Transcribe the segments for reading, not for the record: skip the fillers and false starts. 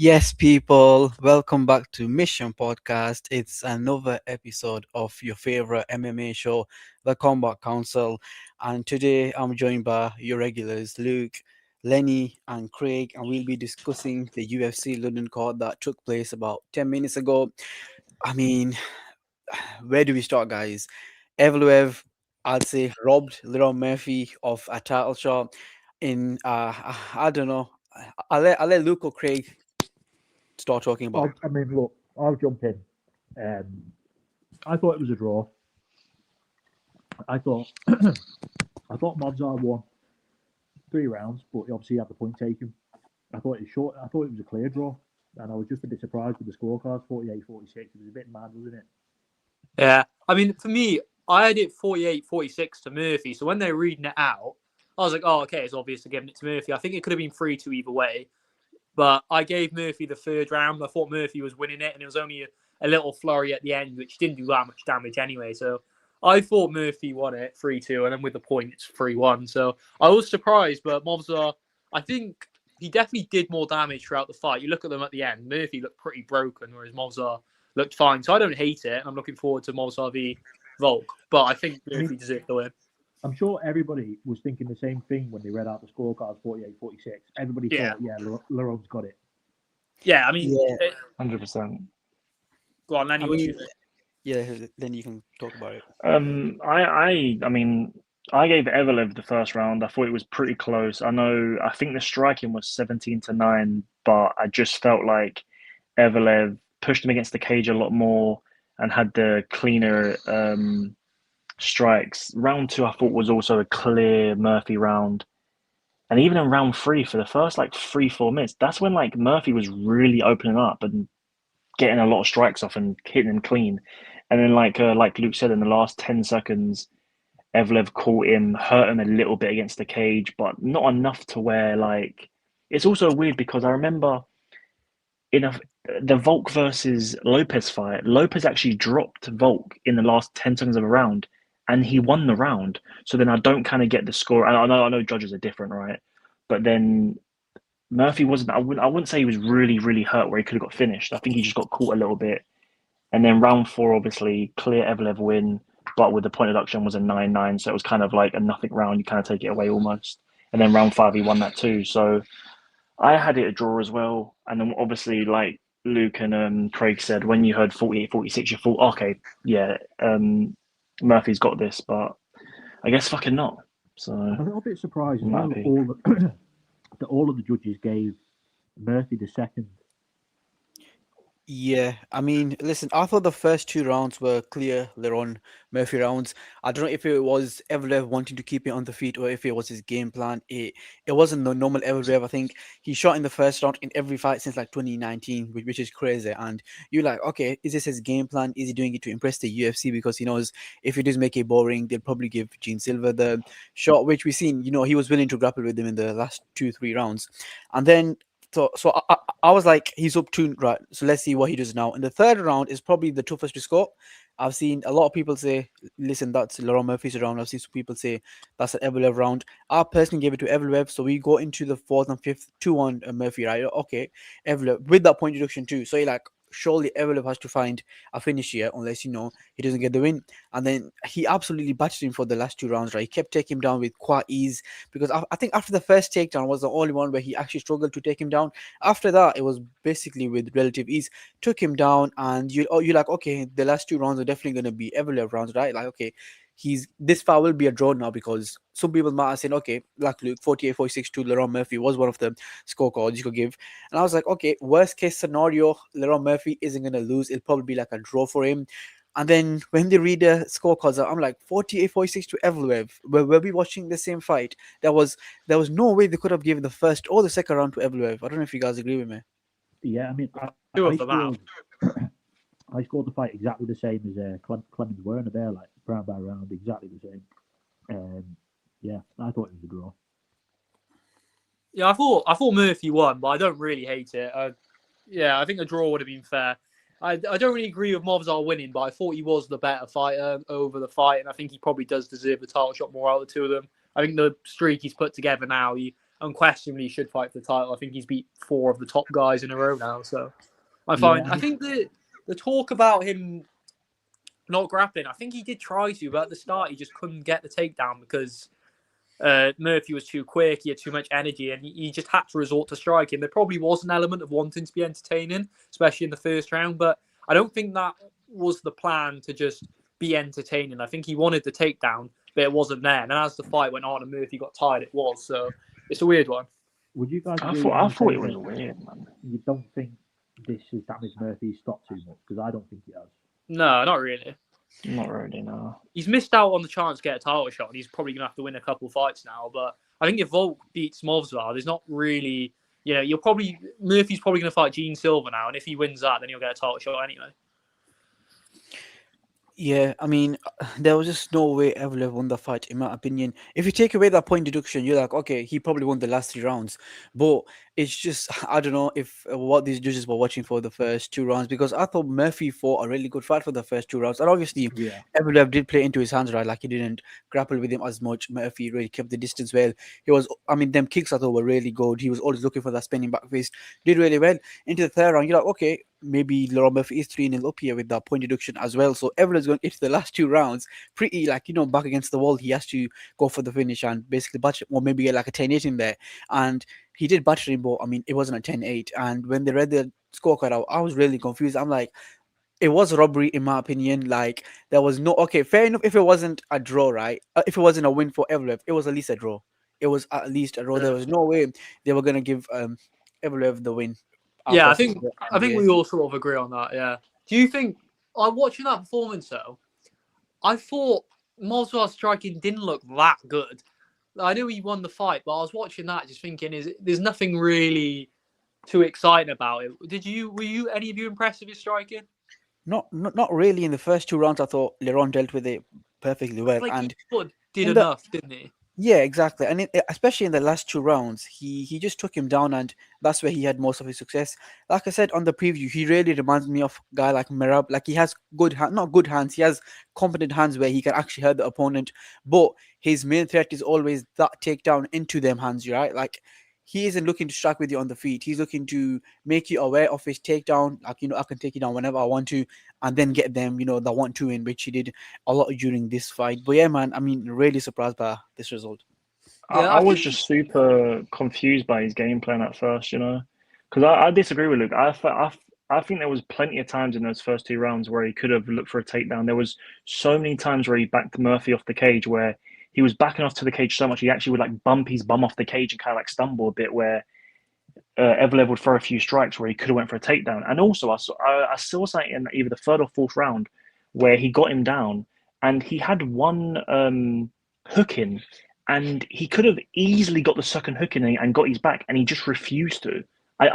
Yes, people, welcome back to Mission Podcast. It's another episode of your favorite MMA show, The Combat Council. And today I'm joined by your regulars, Luke, Lenny, and Craig, and we'll be discussing the UFC London card that took place about 10 minutes ago. I mean, where do we start, guys? Evloev, I'd say, robbed Lerone Murphy of a title shot in, I don't know. I'll let Luke or Craig start talking about it. Look, I'll jump in. Um, I thought it was a draw. I thought I thought Movsar won 3 rounds, but he obviously had the point taken. I thought it was short. I thought it was a clear draw, and I was just a bit surprised with the scorecards 48-46. It was a bit mad, wasn't it? Yeah. For me, I had it 48-46 to Murphy. So when they're reading it out, I was like, oh, okay, it's obvious they're giving it to Murphy. I think it could have been 3-2 either way. But I gave Murphy the third round. I thought Murphy was winning it, and it was only a little flurry at the end, which didn't do that much damage anyway. So I thought Murphy won it 3-2, and then with the point, it's 3-1. So I was surprised, but Movsar, I think he definitely did more damage throughout the fight. You look at them at the end, Murphy looked pretty broken, whereas Movsar looked fine. So I don't hate it, and I'm looking forward to Movsar v Volk. But I think Murphy deserved the win. I'm sure everybody was thinking the same thing when they read out the scorecards 48-46. Everybody thought, yeah, Lerone's got it. Yeah, Yeah. 100%. Go on, Lenny, what do you think? Yeah, then you can talk about it. I gave Evloev the first round. I thought it was pretty close. I think the striking was 17-9, but I just felt like Evloev pushed him against the cage a lot more and had the cleaner strikes. Round 2, I thought, was also a clear Murphy round. And even in round 3, for the first 3-4 minutes, that's when Murphy was really opening up and getting a lot of strikes off and hitting them clean. And then like Luke said, in the last 10 seconds, Evloev caught him, hurt him a little bit against the cage, but not enough to where it's also weird because I remember the Volk versus Lopez fight, Lopez actually dropped Volk in the last 10 seconds of a round and he won the round. So then I don't kind of get the score. I know judges are different, right? But then Murphy wasn't. I wouldn't say he was really, really hurt where he could have got finished. I think he just got caught a little bit. And then round 4, obviously, clear Evloev win, but with the point deduction was a 9-9, so it was kind of like a nothing round. You kind of take it away almost. And then round 5, he won that too. So I had it a draw as well. And then obviously, like Luke and Craig said, when you heard 48-46, you thought, okay, yeah, Murphy's got this, but I guess fucking not. So I'm a little bit surprised as well Might be. that all of the judges gave Murphy the second. Yeah, I mean, listen, I thought the first 2 rounds were clear Lerone Murphy rounds. I don't know if it was Evloev wanting to keep it on the feet or if it was his game plan. It wasn't the normal Evloev. I think he shot in the first round in every fight since 2019, which is crazy. And you're like, okay, is this his game plan? Is he doing it to impress the UFC? Because he knows if he does make it boring, they'll probably give Gene Silver the shot, which we've seen. He was willing to grapple with him in the last 2-3 rounds. And then so I was like, he's up 2, right? So let's see what he does now. And the third round is probably the toughest to score. I've seen a lot of people say, listen, that's Lerone Murphy's round. I've seen some people say that's an Evloev round. I personally gave it to Evloev. So we go into the fourth and fifth, 2-1 Murphy, right? Okay, Evloev with that point deduction too. So you're like, surely Evloev has to find a finish here unless, he doesn't get the win. And then he absolutely battered him for the last 2 rounds, right? He kept taking him down with quite ease because I think after the first takedown was the only one where he actually struggled to take him down. After that, it was basically with relative ease. Took him down, and you're like, okay, the last 2 rounds are definitely going to be Evloev rounds, right? Like, okay, this fight will be a draw now because some people might have said, okay, like Luke, 48-46 to Lerone Murphy was one of the scorecards you could give. And I was like, okay, worst case scenario, Lerone Murphy isn't going to lose. It'll probably be like a draw for him. And then when they read the scorecards, I'm like 48-46 to Evloev. Were we watching the same fight? There was no way they could have given the first or the second round to Evloev. I don't know if you guys agree with me. Yeah, I mean, Two I of them out. scored the fight exactly the same as Clemens Werner there, like round by round, exactly the same. Yeah, I thought it was a draw. Yeah, I thought Murphy won, but I don't really hate it. I think a draw would have been fair. I don't really agree with Movsar winning, but I thought he was the better fighter over the fight, and I think he probably does deserve the title shot more out of the two of them. I think the streak he's put together now, he unquestionably should fight for the title. I think he's beat 4 of the top guys in a row now. So I think the talk about him not grappling, I think he did try to, but at the start he just couldn't get the takedown because Murphy was too quick, he had too much energy, and he just had to resort to striking. There probably was an element of wanting to be entertaining, especially in the first round, but I don't think that was the plan to just be entertaining. I think he wanted the takedown, but it wasn't there. And as the fight went on and Murphy got tired, it was. So it's a weird one. Would you guys I agree thought with me it was saying weird, man. that you don't think this has damaged Murphy's stock too much? Because I don't think it has. No, not really. Not really, no. He's missed out on the chance to get a title shot, and he's probably going to have to win a couple fights now. But I think if Volk beats Movsar, there's not really, Murphy's probably going to fight Gene Silver now, and if he wins that, then he'll get a title shot anyway. Yeah, I mean, there was just no way Evloev won the fight, in my opinion. If you take away that point deduction, you're like, okay, he probably won the last 3 rounds. But it's just, I don't know if what these judges were watching for the first 2 rounds, because I thought Murphy fought a really good fight for the first 2 rounds. And obviously, Yeah. Evloev did play into his hands, right? Like, he didn't grapple with him as much. Murphy really kept the distance well. Them kicks I thought were really good. He was always looking for that spinning back fist. Did really well. Into the 3rd round, you're like, okay, maybe Lerone Murphy is 3-0 up here with that point deduction as well. So Evloev's going into the last 2 rounds pretty, back against the wall. He has to go for the finish and basically batter, or maybe get like a 10-8 in there. And he did batter him, but I mean, it wasn't a 10-8. And when they read the scorecard out, I was really confused. I'm like, it was a robbery in my opinion. Like, there was no, okay, fair enough if it wasn't a draw, right? If it wasn't a win for Evloev, it was at least a draw. It was at least a draw. There was no way they were going to give Evloev the win. Yeah, I think we all sort of agree on that. Yeah. Do you think, watching that performance though, I thought Movsar's striking didn't look that good. I knew he won the fight, but I was watching that just thinking, there's nothing really too exciting about it. Were any of you impressed with his striking? Not really. In the first 2 rounds, I thought Lerone dealt with it perfectly well, and he did enough, didn't he? Yeah, exactly. And especially in the last 2 rounds, he just took him down, and that's where he had most of his success. Like I said on the preview, he really reminds me of a guy like Merab. Like, he has not good hands, he has competent hands where he can actually hurt the opponent. But his main threat is always that takedown into them hands, right? Like, he isn't looking to strike with you on the feet. He's looking to make you aware of his takedown. Like, I can take you down whenever I want to, and then get them, the 1-2 in, which he did a lot during this fight. But yeah, man, I mean, really surprised by this result. I was just super confused by his game plan at first, because I disagree with Luke. I think there was plenty of times in those first 2 rounds where he could have looked for a takedown. There was so many times where he backed Murphy off the cage, where he was backing off to the cage so much he actually would like bump his bum off the cage and kind of like stumble a bit, where Evloev would throw a few strikes where he could have went for a takedown. And also I saw something in either the 3rd or 4th round where he got him down and he had one hook in, and he could have easily got the 2nd hook in and got his back, and he just refused to. That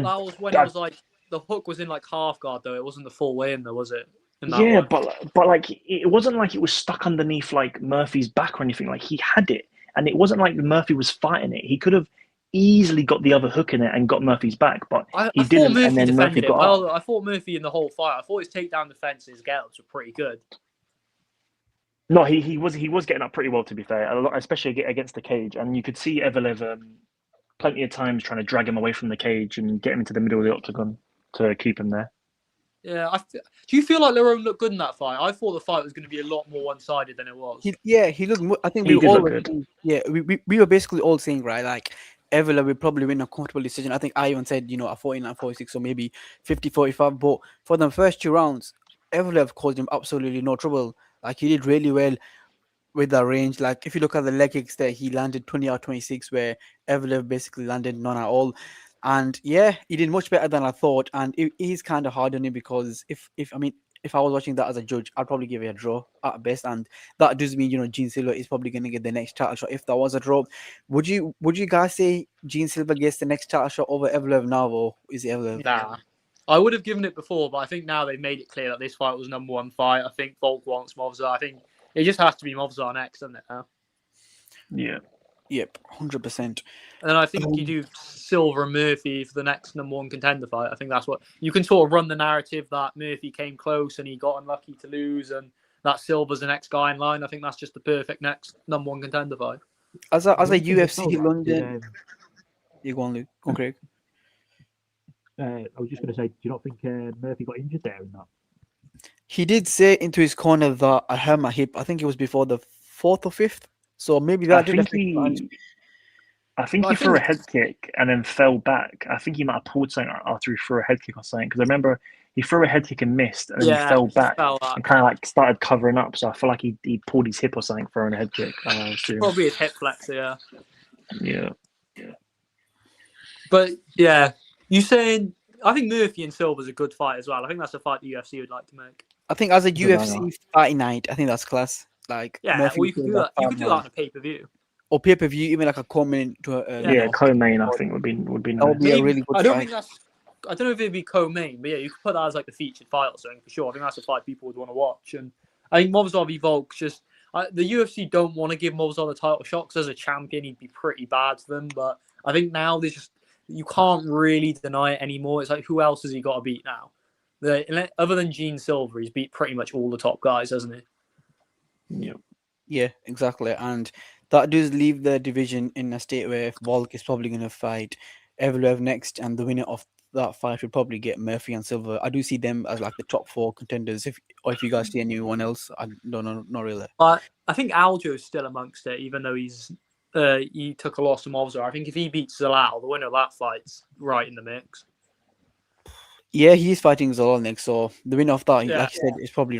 was when it was like the hook was in like half guard though. It wasn't the full way in there, was it? Yeah, but like it wasn't like it was stuck underneath like Murphy's back or anything. Like, he had it, and it wasn't like Murphy was fighting it. He could have easily got the other hook in it and got Murphy's back, but he didn't. And then Murphy got up. I thought Murphy in the whole fight, I thought his takedown defenses, get-ups were pretty good. No, he was getting up pretty well, to be fair, especially against the cage, and you could see Evloev plenty of times trying to drag him away from the cage and get him into the middle of the octagon to keep him there. Yeah, do you feel like Lerone looked good in that fight? I thought the fight was going to be a lot more one-sided than it was. He looked. I think we were basically all saying, right, like, Evloev will probably win a comfortable decision. I think I even said, a 49-46 or maybe 50-45. But for the first 2 rounds, Evloev caused him absolutely no trouble. Like, he did really well with that range. Like, if you look at the leg kicks there, he landed 20 out of 26, where Evloev basically landed none at all. And yeah, he did much better than I thought. And it is kind of hard on him, because if I was watching that as a judge, I'd probably give it a draw at best. And that does mean, Gene Silver is probably going to get the next title shot if that was a draw. Would you guys say Gene Silver gets the next title shot over Evloev now, or is it Evloev? Nah. I would have given it before, but I think now they've made it clear that this fight was number 1 fight. I think Volk wants Movsar. I think it just has to be Movsar next, doesn't it now? Yeah. Yep, 100%. And then I think you do Silver and Murphy for the next number 1 contender fight. I think that's what you can sort of run the narrative that Murphy came close and he got unlucky to lose, and that Silver's the next guy in line. I think that's just the perfect next number 1 contender fight. as The a only thing is, UFC though, like, London, you go on, Luke. Go on, Craig. I was just going to say, do you not think Murphy got injured there in that? He did say into his corner that I hurt my hip. I think it was before the fourth or fifth. So maybe I that did think affect him. And I think But he I threw a think head kick and then fell back. I think he might have pulled something after he threw a head kick or something. Because I remember he threw a head kick and missed, and then he yeah, fell he back fell back. and kind of like started covering up. So I feel like he pulled his hip or something throwing a head kick. I assume. Probably his hip flexor, yeah. Yeah. But yeah, you saying I think Murphy and Silva's a good fight as well. I think that's a fight the UFC would like to make. I think as a The banger. UFC fight night, I think that's class. Like Yeah, Murphy or you could doing do that. You fight could do that night. on a pay per view. Or pay per view, even like a comment to Yeah. Yeah, co-main I think would be that would nice. be a Maybe really good I don't fight. think that's. I don't know if it'd be co-main, but yeah, you could put that as like the featured fight or something for sure. I think that's a fight people would want to watch, and I think Movsar Evloev just the UFC don't want to give Movsar the title shot because as a champion he'd be pretty bad to them. But I think now there's just you can't really deny it anymore. It's like who else has he got to beat now? Other than Gene Silver, he's beat pretty much all the top guys, hasn't he? Yeah. Yeah, exactly. And that does leave the division in a state where Volk is probably going to fight Evloev next, and the winner of that fight would probably get Murphy and Silver. I do see them as like the top four contenders. If you guys see anyone else, I don't know, not really. But I think Aljo's still amongst it, even though he took a loss to Movsar. I think if he beats Zalal, the winner of that fight's right in the mix. Yeah, he's fighting Zalal next, so the winner of that, Yeah. like you said, is probably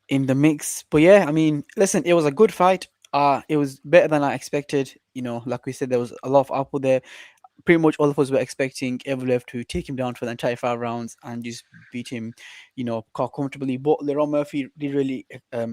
in the mix. But yeah, I mean, listen, it was a good fight. It was better than I expected. You know, like we said, there was a lot of output there. Pretty much all of us were expecting Evloev to take him down for the entire 5 rounds and just beat him, quite comfortably. But Lerone Murphy did really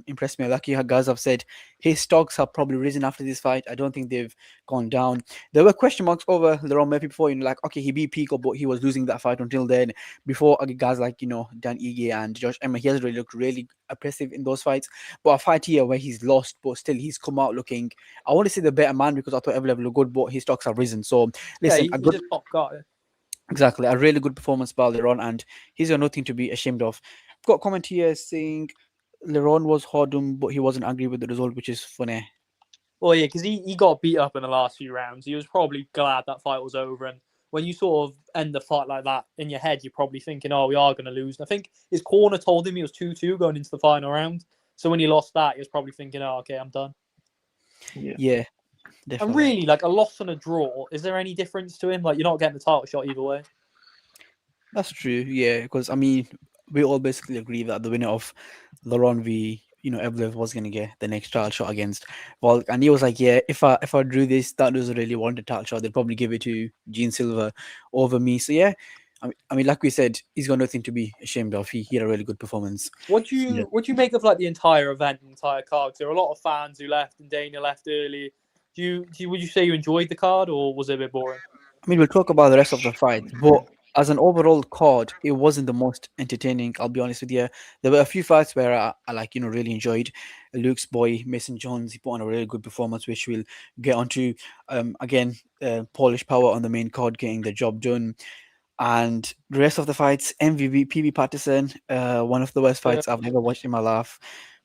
impress me. Like you guys have said, his stocks have probably risen after this fight. I don't think they've gone down. There were question marks over Lerone Murphy before, like, okay, he beat Pico, but he was losing that fight until then. Before guys like, Dan Ige and Josh Emma, he has really looked really impressive in those fights. But a fight here where he's lost, but still he's come out looking, I want to say the better man because I thought Evloev looked good, but his stocks have risen. So listen, he's just top guy. exactly, a really good performance by Lerone, and he's got nothing to be ashamed of. Got a comment here saying Lerone was hard done, but he wasn't angry with the result, which is funny. Well, yeah, because he got beat up in the last few rounds. He was probably glad that fight was over. And when you sort of end the fight like that in your head, you're probably thinking, oh, we are going to lose. And I think his corner told him he was 2-2 going into the final round. So when he lost that, he was probably thinking, oh, okay, I'm done. Yeah, definitely. And really, like a loss and a draw, is there any difference to him? Like you're not getting the title shot either way. That's true. Yeah, because I mean, we all basically agree that the winner of Lerone v Evloev was gonna get the next title shot against Volk, and he was like, yeah, if I drew this, that doesn't really want a title shot. They'd probably give it to Gene Silver over me. So yeah, I mean, like we said, he's got nothing to be ashamed of. He had a really good performance. What do you make of like the entire event, the entire card? 'Cause there were a lot of fans who left, and Dana left early. Would you say you enjoyed the card, or was it a bit boring? I mean, we'll talk about the rest of the fight, but as an overall card, it wasn't the most entertaining. I'll be honest with you. There were a few fights where I like, really enjoyed. Luke's boy Mason Jones, he put on a really good performance, which we'll get onto. Again, Polish power on the main card, getting the job done. And the rest of the fights, MVP PB Patterson, one of the worst fights I've ever watched in my life.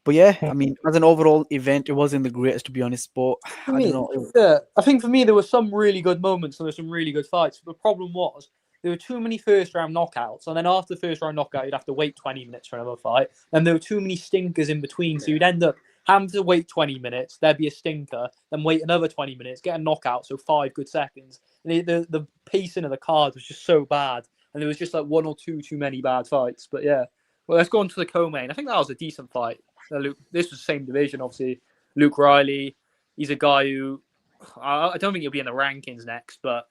But yeah, I mean, as an overall event, it wasn't the greatest, to be honest. But I don't know. Yeah, I think for me there were some really good moments and there were some really good fights. But the problem was there were too many first round knockouts, and then after the first round knockout, you'd have to wait 20 minutes for another fight, and there were too many stinkers in between, so you'd end up having to wait 20 minutes. There'd be a stinker, then wait another 20 minutes, get a knockout, so 5 good seconds. And the pacing of the card was just so bad, and there was just like one or two too many bad fights. But yeah, well, let's go on to the co-main. I think that was a decent fight. This was the same division, obviously. Luke Riley, he's a guy who I don't think he'll be in the rankings next, but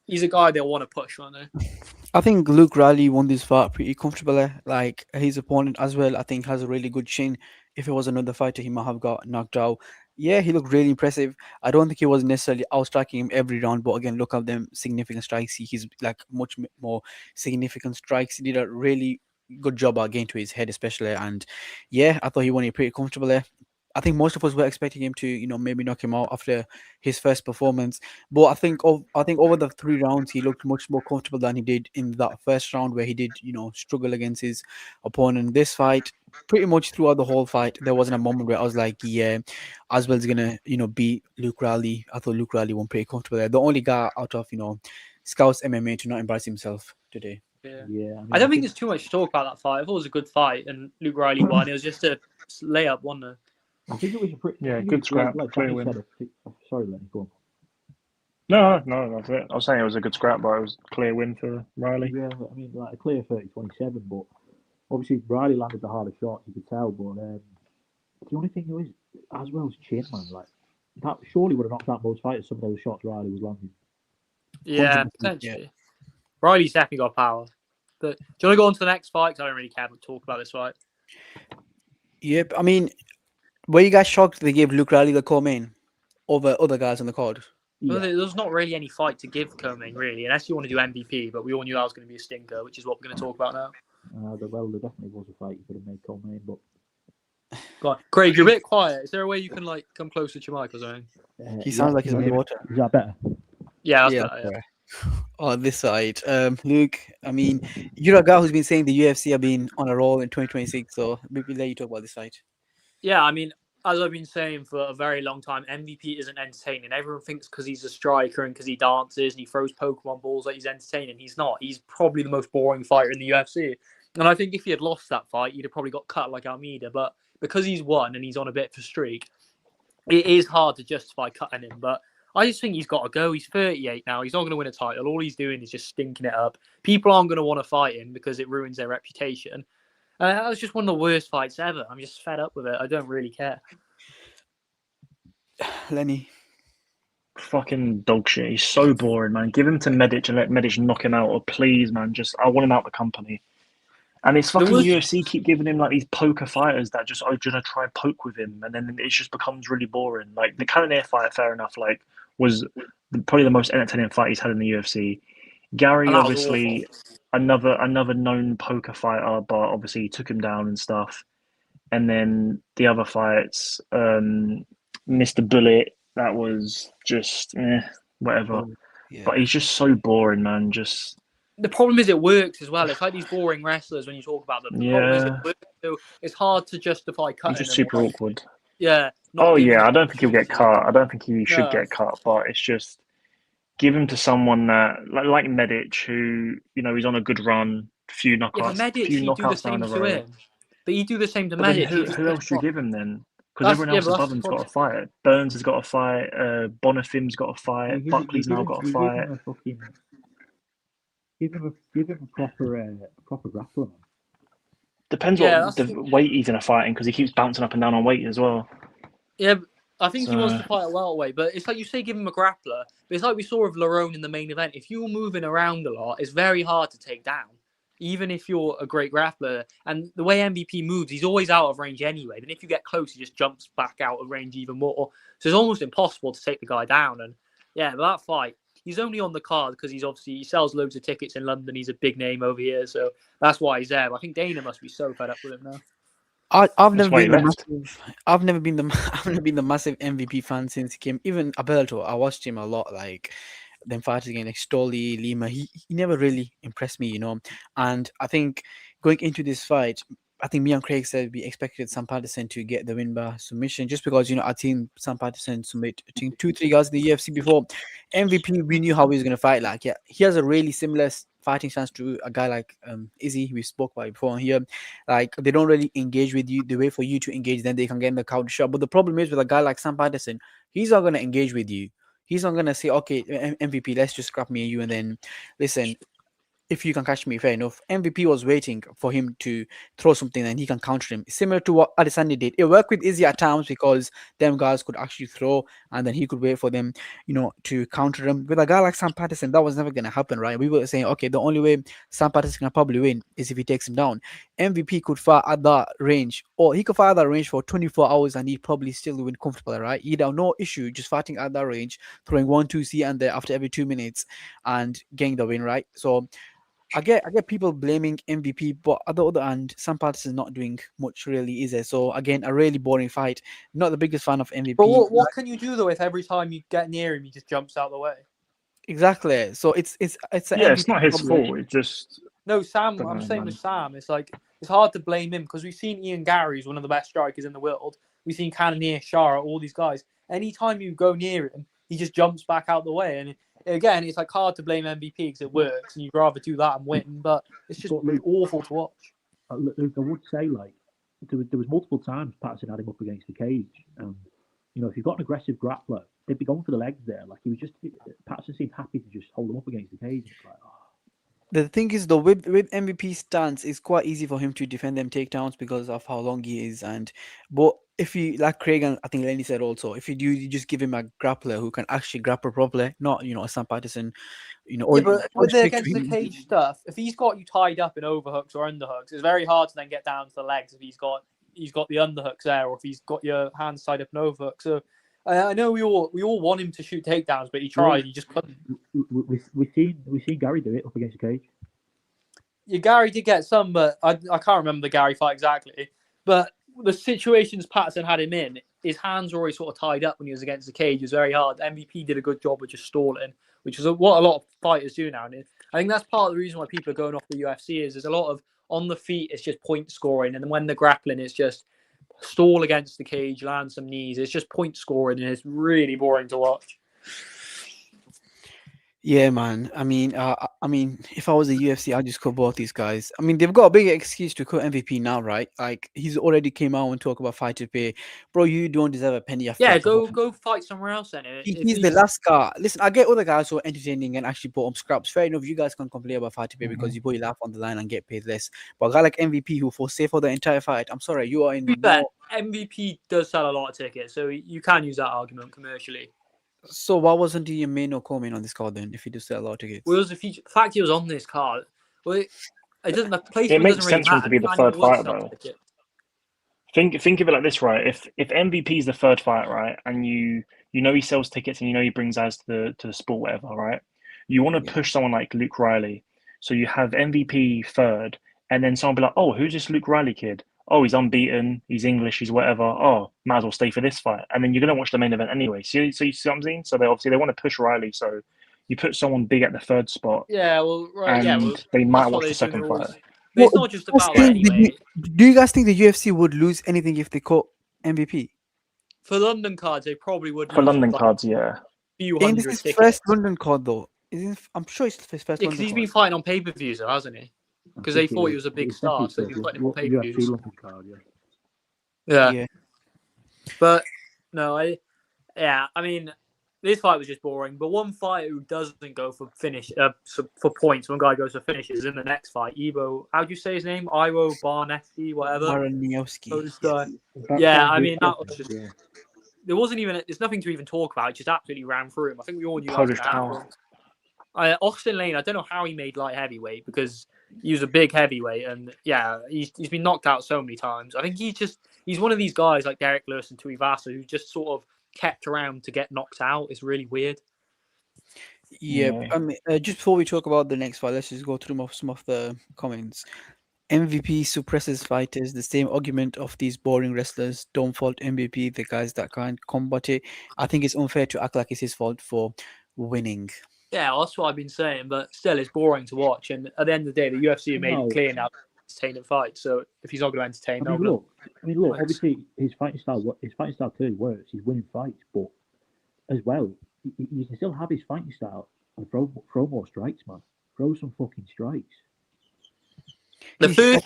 he's a guy they'll want to push, won't they? I think Luke Riley won this fight pretty comfortably. Like his opponent as well, I think has a really good chin. If it was another fighter, he might have got knocked out. Yeah, he looked really impressive. I don't think he was necessarily outstriking him every round, but again, look at them significant strikes. He's like much more significant strikes. He did a really good job at getting to his head, especially. And yeah, I thought he won it pretty comfortably. I think most of us were expecting him to, maybe knock him out after his first performance. But I think over the 3 rounds, he looked much more comfortable than he did in that first round, where he did, struggle against his opponent. This fight, pretty much throughout the whole fight, there wasn't a moment where I was like, yeah, Aswell's gonna, beat Luke Riley. I thought Luke Riley won pretty comfortable there. The only guy out of, Scouts MMA to not embarrass himself today. Yeah. Yeah, I don't think there's too much to talk about that fight. I thought it was a good fight, and Luke Riley won. It was just a layup, wasn't it? I think it was a pretty. Yeah, good scrap, Like clear Danny win. said, sorry, Lenny, go on. No, that's it. I was saying it was a good scrap, but it was a clear win for Riley. Yeah, I mean, like a clear 30-27, but obviously Riley landed the harder shot, you could tell. But the only thing was, as well as chin, man, like that surely would have knocked out most fighters. Some of those shots Riley was landing. Yeah, 100%, potentially. yeah. Riley's definitely got power. But do you want to go on to the next fight? 'Cause I don't really care to talk about this fight. Yep. I mean, were you guys shocked they gave Luke Riley the co-main over other guys on the card? Yeah, There's not really any fight to give Coming, really, unless you want to do MVP, but we all knew that was going to be a stinker, which is what we're going to talk about now. there definitely was a fight you could have made Coleman, but Go on. Craig, you're a bit quiet. Is there a way you can come closer to your mic or something? He sounds like he's yeah, underwater. Is that better? Yeah, that's Yeah. better, yeah. On this side, Luke, I mean, you're a guy who's been saying the UFC have been on a roll in 2026, so maybe let you talk about this fight. Yeah, I mean, as I've been saying for a very long time, MVP isn't entertaining. Everyone thinks because he's a striker and because he dances and he throws Pokemon balls that he's entertaining. He's not. He's probably the most boring fighter in the UFC. And I think if he had lost that fight, he'd have probably got cut like Almeida. But because he's won and he's on a bit of a streak, it is hard to justify cutting him. But I just think he's got to go. He's 38 now. He's not going to win a title. All he's doing is just stinking it up. People aren't going to want to fight him because it ruins their reputation. That was just one of the worst fights ever. I'm just fed up with it. I don't really care. Lenny. Fucking dog shit. He's so boring, man. Give him to Medic and let Medic knock him out, or please, man. I want him out the company. And it's fucking UFC keep giving him like these poker fighters that just are gonna try and poke with him, and then it just becomes really boring. Like the Cannonier fight, fair enough, like was probably the most entertaining fight he's had in the UFC. Gary, obviously, another known poker fighter, but obviously he took him down and stuff. And then the other fights, Mr. Bullet, that was just whatever. Yeah. But he's just so boring, man. The problem is it works as well. It's like these boring wrestlers when you talk about them. The problem is it works, so it's hard to justify cutting. He's just super awkward. Yeah. Oh yeah, I don't think he'll get cut. I don't think he should get cut. But it's just give him to someone that like Medic, who he's on a good run, few knockouts, yeah, Medic, few you do the knockouts same down the to road. him. But you do the same to But then Medic. who else do you give him then? Because everyone else above him's got a fight. Burns has got a fight. Bonifim's got a fight. Buckley's now got a fight. Give him a proper grappler. Man. Depends what the weight he's in a fighting, because he keeps bouncing up and down on weight as well. Yeah, I think he wants to fight a welterweight, but it's like you say, give him a grappler. But it's like we saw with Lerone in the main event. If you're moving around a lot, it's very hard to take down, even if you're a great grappler. And the way MVP moves, he's always out of range anyway. Then if you get close, he just jumps back out of range even more. So it's almost impossible to take the guy down. And yeah, but that fight, he's only on the card because he sells loads of tickets in London. He's a big name over here, so that's why he's there. But I think Dana must be so fed up with him now. I've never been the massive MVP fan since he came. Even Alberto, I watched him a lot. Like them fights against like Stoli, Lima, he never really impressed me, And I think going into this fight, I think me and Craig said we expected Sam Patterson to get the win by submission, just because I've seen Sam Patterson submit 2-3 guys in the UFC before. MVP, we knew how he was gonna fight. Like, yeah, he has a really similar fighting stance to a guy like Izzy, we spoke about before here. Like, they don't really engage with you. They wait for you to engage, then they can get in the counter shot. But the problem is with a guy like Sam Patterson, he's not gonna engage with you. He's not gonna say, okay, MVP, let's just scrap me and you, and then listen. If you can catch me, fair enough. MVP was waiting for him to throw something and he can counter him. Similar to what Adesanya did. It worked with Izzy at times because them guys could actually throw and then he could wait for them, to counter him. With a guy like Sam Patterson, that was never going to happen, right? We were saying, okay, the only way Sam Patterson can probably win is if he takes him down. MVP could fight at that range, or he could fight at that range for 24 hours and he'd probably still win comfortably, right? He'd have no issue just fighting at that range, throwing 1-2 C and there after every 2 minutes and getting the win, right? So I get people blaming MVP, but on the other hand, Sam Patterson not doing much really, is it? So again, a really boring fight. Not the biggest fan of But MVP. what can you do though if every time you get near him, he just jumps out of the way? Exactly. So it's an Yeah, it's MVP not his problem. fault. It just No, Sam. don't I'm know, saying with man. Sam, it's like it's hard to blame him because we've seen Ian Gary, who's one of the best strikers in the world. We've seen Cannonier, Shara, all these guys. Anytime you go near him, he just jumps back out the way. And again, it's like hard to blame MVP because it works, and you'd rather do that and win. But it's just But Luke, awful to watch. Luke, I would say like there was multiple times Patterson had him up against the cage, and if you've got an aggressive grappler, they'd be going for the legs there. Like he was just Patterson seemed happy to just hold him up against the cage. It's like, oh. The thing is though, with MVP stance, it's quite easy for him to defend them takedowns because of how long he is. And but if you like Craig and I think Lenny said also, if you just give him a grappler who can actually grapple properly, not a Sam Patterson, Yeah, or but with the stick to against the him. cage stuff, if he's got you tied up in overhooks or underhooks, it's very hard to then get down to the legs if he's got the underhooks there, or if he's got your hands tied up in overhooks. So I know we all want him to shoot takedowns, but he tried, he just couldn't. We've seen Gary do it up against the cage. Yeah, Gary did get some, but I can't remember the Gary fight exactly. But the situations Patterson had him in, his hands were always sort of tied up when he was against the cage. It was very hard. MVP did a good job of just stalling, which is what a lot of fighters do now. And I think that's part of the reason why people are going off the UFC is there's a lot of on the feet, it's just point scoring. And then when they're grappling, it's just stall against the cage, land some knees. It's just point scoring, and it's really boring to watch. Yeah, man. I mean, if I was a UFC, I'd just cut both these guys. I mean, they've got a big excuse to cut MVP now, right? Like he's already came out and talk about fight to pay, bro. You don't deserve a penny after Yeah, that go performance. fight somewhere else then. If He's the he's last guy. Listen, I get other guys who are entertaining and actually put up scraps. Fair enough, you guys can complain about fight to pay because you put your life on the line and get paid less. But a guy like MVP who for say for the entire fight, I'm sorry, you are to be in fair, no. MVP does sell a lot of tickets, so you can use that argument commercially. So why wasn't he a main or co-main on this card then? If he does sell a lot of tickets. Whereas if the fact he was on this card, well, it doesn't. The It placement doesn't makes really sense for him to matter. be the Daniel third would fighter sell though. tickets. Think of it like this, right? If MVP is the third fight, right, and you know he sells tickets and you know he brings eyes to the sport, whatever, right? You want to Yeah. push someone like Luke Riley, so you have MVP third, and then someone be like, oh, who's this Luke Riley kid? Oh, he's unbeaten, he's English, he's whatever. Oh, might as well stay for this fight, and then you're gonna watch the main event anyway. So you see what I'm saying? So they want to push Riley, so you put someone big at the third spot, Yeah, well, right, yeah, well, and they might that's what watch they're the doing. second fight. But Well, it's not just about that anyway. do you guys think the UFC would lose anything if they caught MVP? For London cards, they probably would For lose London like cards, yeah. a few And this hundred is tickets. first London card though. I'm sure it's his first Yeah, because London he's card. been fighting on pay per views, though, hasn't he? Because they thought he was a big star, so they've been putting him on pay per UFC views. London card, yeah. Yeah, Yeah. but no, I mean, this fight was just boring. But one fighter who doesn't go for for points, one guy goes for finishes in the next fight. Ivo, how do you say his name? Ivo Barnesti, whatever. Baraniowski. Oh, this guy. That Yeah, sounds I good, mean that was just. yeah. There wasn't even. There's nothing to even talk about. It just absolutely ran through him. I think we all knew that was Polish going to town. happen. Austin Lane, I don't know how he made light heavyweight because he was a big heavyweight, and yeah, he's been knocked out so many times. I think he's one of these guys like Derek Lewis and Tuivasa who just sort of kept around to get knocked out. It's really weird. Yeah, Yeah. I mean, just before we talk about the next fight, let's just go through some of the comments. MVP suppresses fighters. The same argument of these boring wrestlers. Don't fault MVP, the guys that can't combat it. I think it's unfair to act like it's his fault for winning. Yeah, well, that's what I've been saying, but still, it's boring to watch. And at the end of the day, the UFC have made No. it clear now entertaining fights. So if he's not going to entertain, I mean, no. look. Thanks. Obviously, his fighting style clearly works. He's winning fights, but as well, you can still have his fighting style and throw more strikes, man. Throw some fucking strikes. The He's-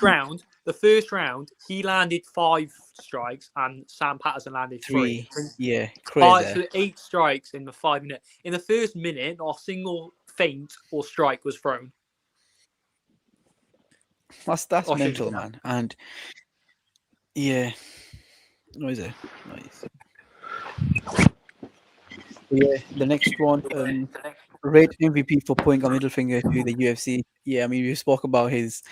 first round, he landed 5 strikes and Sam Patterson landed 3. Yeah, Five, crazy. so 8 strikes in the 5 minutes. In the first minute, not a single feint or strike was thrown. That's I'll show you mental, now. man. And yeah, what is it? Nice. Yeah, the next one, rate MVP for putting a middle finger to the UFC. Yeah, I mean, we spoke about his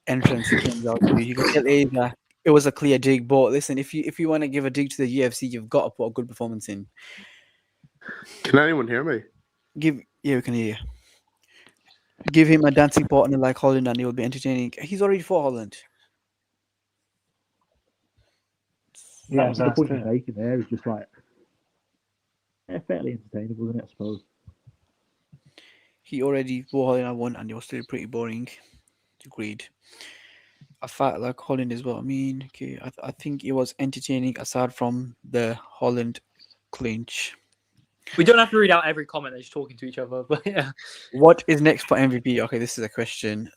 entrance. He comes out to. You can tell it was a clear dig. But listen, if you want to give a dig to the UFC, you've got to put a good performance in. Can anyone hear me? Yeah, we can hear you. Give him a dancing partner like Holland, and he will be entertaining. He's already for Holland. Yeah, was so the asked, point he's yeah. making there is just like fairly entertainable, isn't it? I suppose. He already for Holland and won, and it was still pretty boring. Agreed. I felt like Holland as well. I mean, okay, I think it was entertaining aside from the Holland clinch. We don't have to read out every comment. They're just talking to each other. But yeah, What is next for MVP? Okay, this is a question.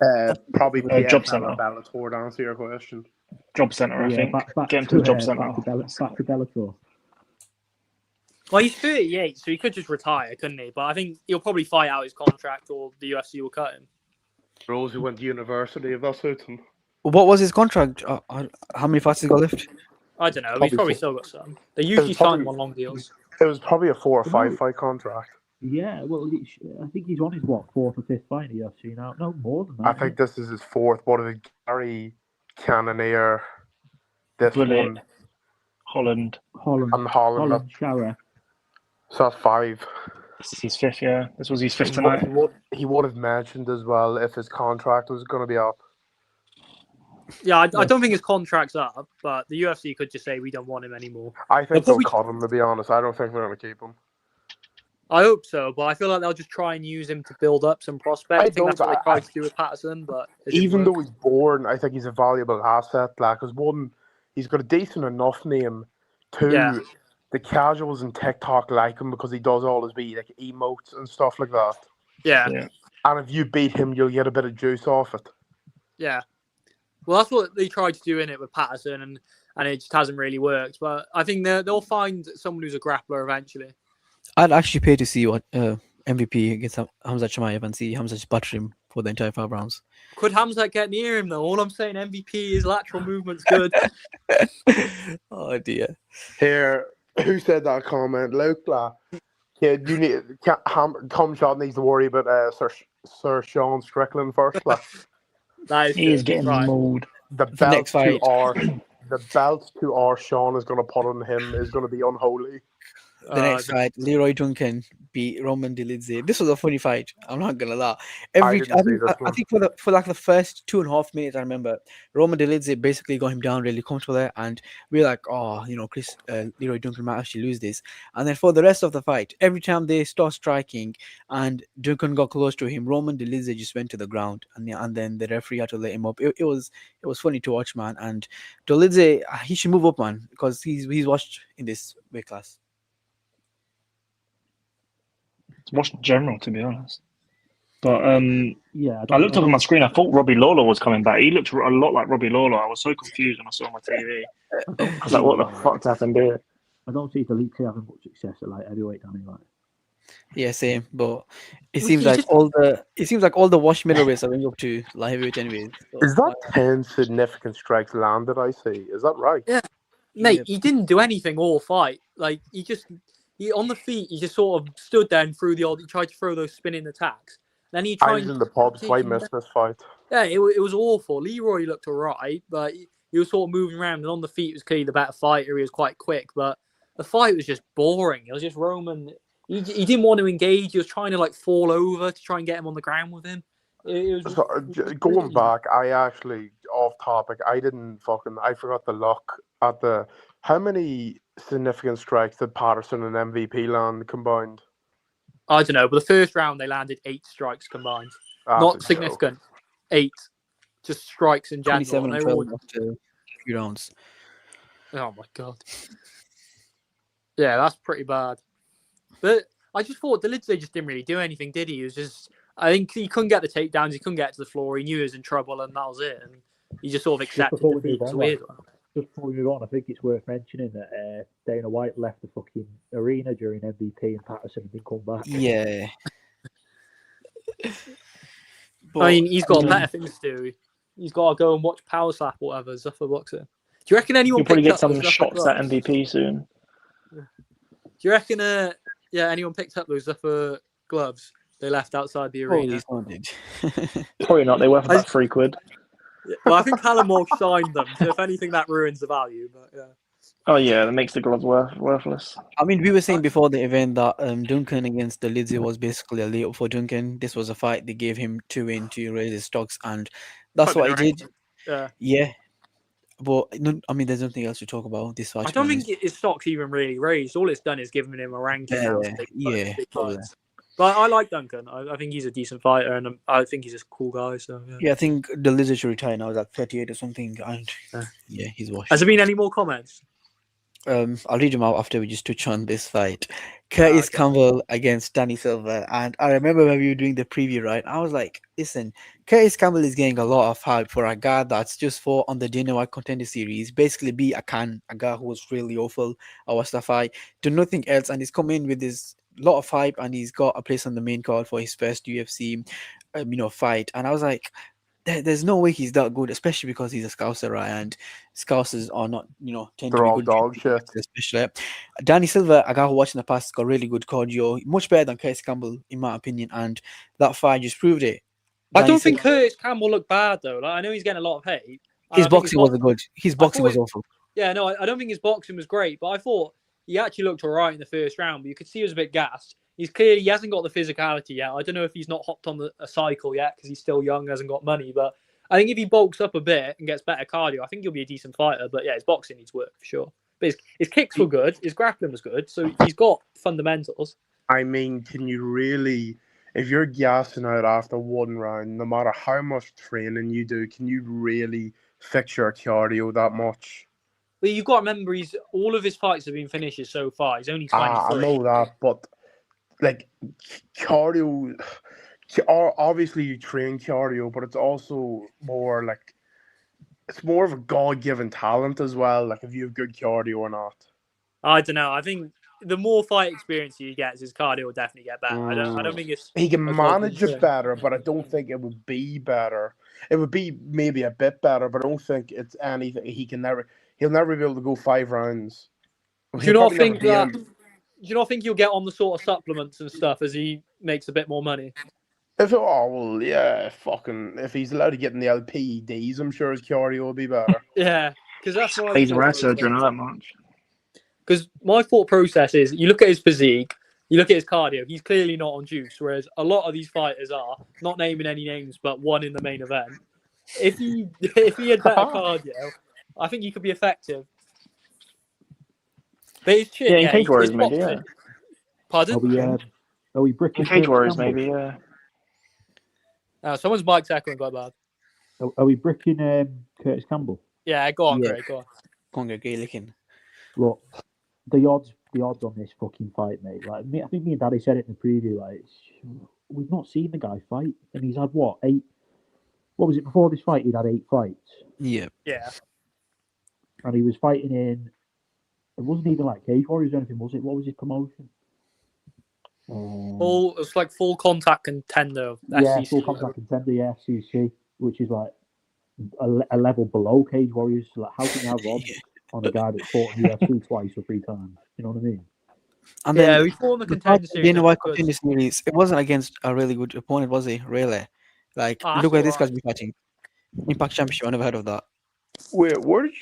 Probably Job PFL centre. and Bellator to answer your question. Job centre, I Yeah, think. back Get him to the job back centre. to Bellator. well, he's 38, so he could just retire, couldn't he? But I think he'll probably fight out his contract, or the UFC will cut him. Those who went to university, if that suits him. What was his contract? How many fights has he got left? I don't know. He's Probably probably four. still got some. They usually It's sign probably- him on long deals. It was probably a 4 or No. 5 fight contract. Yeah, well, I think he's on his fourth or fifth fight in the UFC now. No, more than that. I think this is his 4th. What is it? Gary Cannonier, this Bullet. one, Holland. Holland, and Holland. Holland, Shara. So that's 5. This is his 5th, yeah. This was his 5th He would, tonight. he would have mentioned as well if his contract was going to be up. Yeah, I don't think his contract's up, but the UFC could just say we don't want him anymore. I think They'll they'll probably- cut him, to be honest. I don't think they're going to keep him. I hope so, but I feel like they'll just try and use him to build up some prospects. I think that's what they tried to do with Patterson, but it didn't Even work. though he's born, I think he's a valuable asset. Like, because one, he's got a decent enough name. 2, Yeah. the casuals in TikTok like him because he does all his like emotes and stuff like that. Yeah, Yeah. And if you beat him, you'll get a bit of juice off it. yeah. Well, that's what they tried to do in it with Patterson, and it just hasn't really worked. But I think they'll find someone who's a grappler eventually. I'd actually pay to see what MVP against Hamza Chimaev and see Hamza just butter him for the entire 5 rounds. Could Hamzat get near him though? All I'm saying, MVP, his lateral movement's good. Oh dear. Here, who said that comment? Luke, kid, you need Tom Shot needs to worry about Sir Sean Strickland first. That is He is good. getting Right. mauled. The The belt next fight. to our Sean is going to put on him is going to be unholy. The next fight, Leroy Duncan beat Roman Dolidze. This was a funny fight. I'm not gonna lie. I think for like the first 2.5 minutes, I remember Roman Dolidze basically got him down really comfortable there, and we were like, oh, Leroy Duncan might actually lose this. And then for the rest of the fight, every time they start striking and Duncan got close to him, Roman Dolidze just went to the ground, and then the referee had to let him up. It was funny to watch, man. And Dolidze, he should move up, man, because he's watched in this weight class. It's watched in general, to be honest. But Yeah, I looked up on my screen. I thought Robbie Lawler was coming back. He looked a lot like Robbie Lawler. I was so confused when I saw him on my TV. I was like, "What the fuck's happened here?" I don't see the league having much success at light heavyweight, Danny. Like, Yeah, same. But it Well, seems he like just- all the wash middleweights are going up to light heavyweight anyways. So, Is that 10 significant strikes landed? I see. Is that right? Yeah. Mate, Yeah. he didn't do anything all fight. Like he on the feet, he just sort of stood there and threw he tried to throw those spinning attacks. Then he I tried. was in the pub, so I missed this fight. Yeah, it was awful. Leroy looked alright, but he was sort of moving around, and on the feet was clearly the better fighter. He was quite quick, but the fight was just boring. It was just Roman. He didn't want to engage. He was trying to fall over to try and get him on the ground with him. It was just Going back, I actually off topic. I forgot to look at the how many significant strikes did Patterson and MVP land combined. I don't know, but the first round they landed 8 strikes combined. That's Not a significant. 8. Just strikes in general. 27 and and they were 12 all- after a few rounds. Oh my god. Yeah, that's pretty bad. But I just thought Dolidze just didn't really do anything, did he? He was just, I think he couldn't get the takedowns, he couldn't get to the floor, he knew he was in trouble, and that was it. And he just sort of accepted before we defeat. move It's on, weird. just before we move on, I think it's worth mentioning that Dana White left the fucking arena during MVP and Patterson didn't come back. Yeah. I mean, he's got better things to do. He's got to go and watch Power Slap or whatever, Zuffer boxer. Do you reckon anyone You'll probably picked get up some those Zuffer shots at gloves? MVP soon. Do you reckon, anyone picked up those Zuffer gloves they left outside the arena? Holy sounded. Probably not. They're worth about £3. Yeah, well, I think Callum Walsh signed them, so if anything, that ruins the value. But yeah. Oh yeah, that makes the gloves worthless. I mean, we were saying before the event that Duncan against the Lidsey was basically a layup for Duncan. This was a fight they gave him to win to raise his stocks, and that's Fucking what he right. did. Yeah. Yeah, but no, I mean, there's nothing else to talk about this fight. I To be don't honest. think his stock's even really raised. All it's done is given him a ranking now. Yeah, yeah, Big probably. fights. But I like Duncan. I think he's a decent fighter, and I think he's a cool guy. So yeah. Yeah, I think the Lizard should retire now. He's like 38 or something, and Yeah. yeah, he's washed. Has there been any more comments? I'll read them out after we just touch on this fight. Curtis okay. Campbell against Danny Silver. And I remember when we were doing the preview, right? I was like, listen, Curtis Campbell is getting a lot of hype for a guy that's just fought on the Dana White Contender Series. Basically, be a guy who was really awful or stuff. I do nothing else. And he's come in with this lot of hype and he's got a place on the main card for his first UFC, fight. And I was like, there's no way he's that good, especially because he's a Scouser, right? And Scousers are not, tend to They're be all good. dog shit. Especially Danny Silver, a guy who watched in the past, got really good cardio, much better than Curtis Campbell, in my opinion. And that fight just proved it. I Danny don't think Silver- Curtis Campbell looked bad though. Like, I know he's getting a lot of hate. his I think boxing wasn't good. His boxing was thought awful. Yeah, no, I don't think his boxing was great, but I thought he actually looked all right in the first round. But you could see he was a bit gassed. He hasn't got the physicality yet. I don't know if he's not hopped on a cycle yet because he's still young, hasn't got money. But I think if he bulks up a bit and gets better cardio, I think he'll be a decent fighter. But yeah, his boxing needs work for sure. But his kicks were good, his grappling was good, so he's got fundamentals. I mean, can you really, if you're gassing out after one round, no matter how much training you do, can you really fix your cardio that much? But you've got to remember, all of his fights have been finishes so far. He's only 23. I know that, but like cardio, obviously you train cardio, but it's also more like it's more of a God-given talent as well. Like if you have good cardio or not. I don't know. I think the more fight experience he gets, his cardio will definitely get better. I don't think it's He can a manage God-given it better, but I don't think it would be better. It would be maybe a bit better, but I don't think it's anything. He'll never be able to go 5 rounds. Do you not think that? Do you not think he'll get on the sort of supplements and stuff as he makes a bit more money? If he's allowed to get in the LPEDs, I'm sure his cardio will be better. Yeah, because that's what He's a rat surgery, not that much. Because my thought process is, you look at his physique, you look at his cardio. He's clearly not on juice, whereas a lot of these fighters are. Not naming any names, but one in the main event. If he had better cardio, I think he could be effective. But it's shit. Yeah, in Cage Warriors, his maybe. boxing- Yeah. Pardon? Are we bricking In Cage Curtis Warriors, Campbell? maybe. Yeah. Someone's mic's echoing quite bad. Are we bricking Curtis Campbell? Yeah, go on, Yeah. Greg, go on. Conga Gaelican. Look, the odds on this fucking fight, mate. Like I think me and Daddy said it in the preview. Like we've not seen the guy fight, and he's had what 8? What was it before this fight? He'd had 8 fights, Yeah. Yeah. and he was fighting in. It wasn't even like Cage Warriors or anything, was it? What was his promotion? It's like full contact contender. Yeah, SEC. full contact contender, yeah, CC, which is like a level below Cage Warriors. So like, how can you have odds on a guy that's fought in UFC twice or 3 times? You know what I mean? And Yeah, then we fought in the the contender fight series. Dana White Good. Contender Series, it wasn't against a really good opponent, was he? Really? Like, Ah, look that's at this guy's alright. been fighting. Impact Championship, I never heard of that. Wait, where did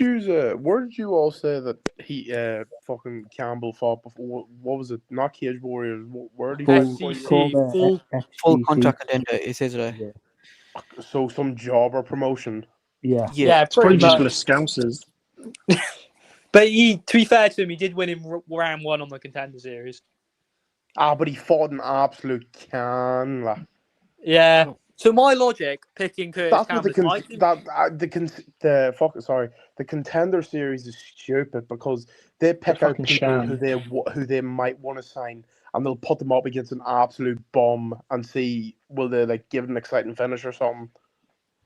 you all say that he fucking Campbell fought before? What was it? Not Cage Warriors. Where did he fight before? SEC. Called, Full- Full contract contender, it says right. Yeah, So some job or promotion. yeah. Yeah, It's probably pretty just for the much. Scousers. But to be fair to him, he did win in round 1 on the contender series. But he fought an absolute can. Like. Yeah. So my logic, picking Curtis That's what Campbell, the contender series is stupid because they pick out fucking people sham. who they might want to sign and they'll put them up against an absolute bomb and see will they like give an exciting finish or something.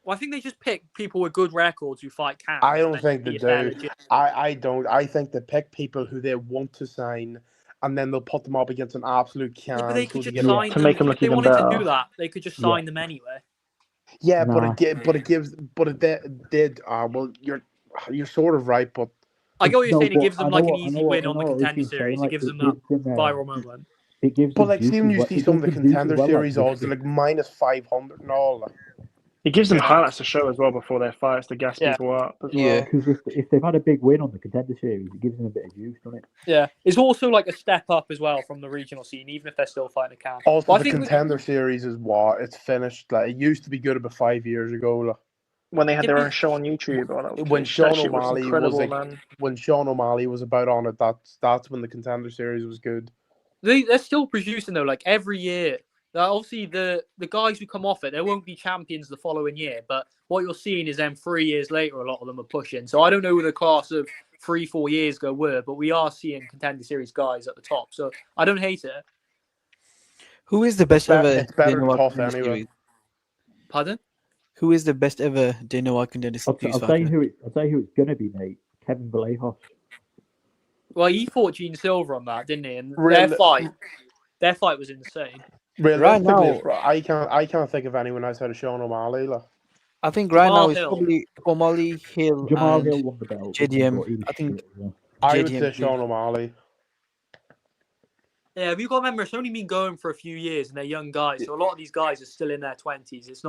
Well, I think they just pick people with good records who fight camps. I don't think they do. I don't. I think they pick people who they want to sign and then they'll put them up against an absolute can. Yeah, but they could so just they sign to them. make them If look they even wanted to better. do that, they could just sign them anyway. Yeah, Nah. Well, you're sort of right, but I get what you're No, saying. It but gives them I like know an what- I easy know what- win I on know the what contender Richie's saying, series. like, It gives them it that gives them, viral moment. It gives But them like, juice see when as you well- see it some of the gives them juice as contender well, like, series odds, they're like -500 and all. It gives them Yeah. highlights to show as well before their fights to gas Yeah. people up as Yeah. well. Because if they've had a big win on the Contender Series, it gives them a bit of juice, doesn't it? Yeah, it's also like a step up as well from the regional scene, even if they're still fighting a camp. Also, But I the think with- Contender Series is what it's finished. Like it used to be good about 5 years ago. Like, When they had their Yeah, own show on YouTube, oh, that, when that Sean shit was O'Malley incredible, was like, man. when Sean O'Malley was about on it, that's when the Contender Series was good. they're still producing though, like every year. Obviously, the guys who come off it, they won't be champions the following year. But what you're seeing is then 3 years later, a lot of them are pushing. So I don't know who the class of 3-4 years ago were, but we are seeing Contender Series guys at the top. So I don't hate it. Who is the best ever It's better Dana than White tough Contender anyway. Series? Pardon? Who is the best ever Dana White Contender I'll Series tell you fighter? I'll tell you who it's gonna be, mate. Kevin Vallejos. Well, he fought Gene Silver on that, didn't he? And Real- their fight was insane. Realistically, now- I can't think of anyone outside of Sean O'Malley. Like. I think right Jamal now it's Hill. probably O'Malley, Hill, Jamal and Hill won the belt. JDM. but he was I think shit as well. I would JDM say too. Sean O'Malley. Yeah, have you got to remember, it's only been going for a few years and they're young guys. So a lot of these guys are still in their 20s. It's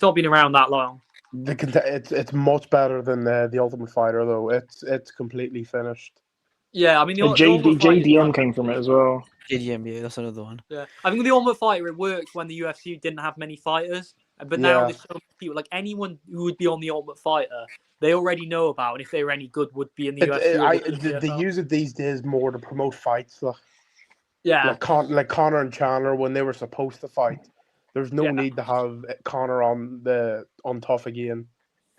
not been around that long. It's much better than the Ultimate Fighter though. It's completely finished. Yeah, I mean, the JD, Ultimate Fighter is JDM like- came from it as well. JDM, yeah, that's another one. Yeah, I think the Ultimate Fighter, it worked when the UFC didn't have many fighters. But now Yeah. there's so many people, like anyone who would be on the Ultimate Fighter, they already know about. And if they were any good, would be in the UFC. or would be in the They PFL. use it these days more to promote fights. Yeah, Like Connor and Chandler when they were supposed to fight. There's no Yeah. need to have Connor on Tough again.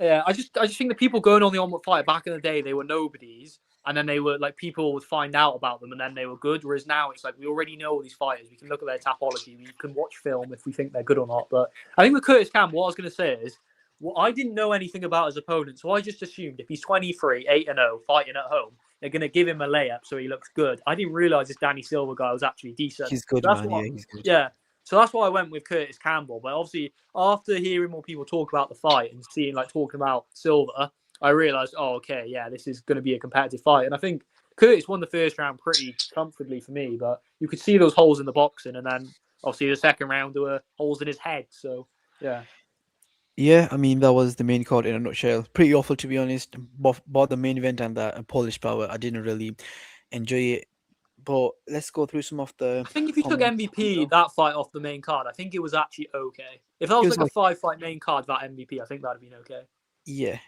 yeah. I just think the people going on the Ultimate Fighter back in the day, they were nobodies. And then they were like, people would find out about them and then they were good. Whereas now it's like, we already know these fighters. We can look at their topology. We can watch film if we think they're good or not. But I think with Curtis Campbell, what I was going to say is, well, I didn't know anything about his opponent. So I just assumed if he's 23, 8-0, fighting at home, they're going to give him a layup so he looks good. I didn't realize this Danny Silver guy was actually decent. He's good, That's man. what- Yeah, he's good. Yeah. So that's why I went with Curtis Campbell. But obviously, after hearing more people talk about the fight and seeing like talking about Silver, I realized, oh, okay, yeah, this is going to be a competitive fight. And I think Curtis won the first round pretty comfortably for me, but you could see those holes in the boxing, and then obviously the second round there were holes in his head. So yeah, Yeah, I mean that was the main card in a nutshell. Pretty awful to be honest. Both the main event and the Polish Power, I didn't really enjoy it. But let's go through some of the. I think if you took comments. MVP that fight off the main card, I think it was actually okay. If that was was like a 5-fight main card, that MVP, I think that'd have been okay. Yeah.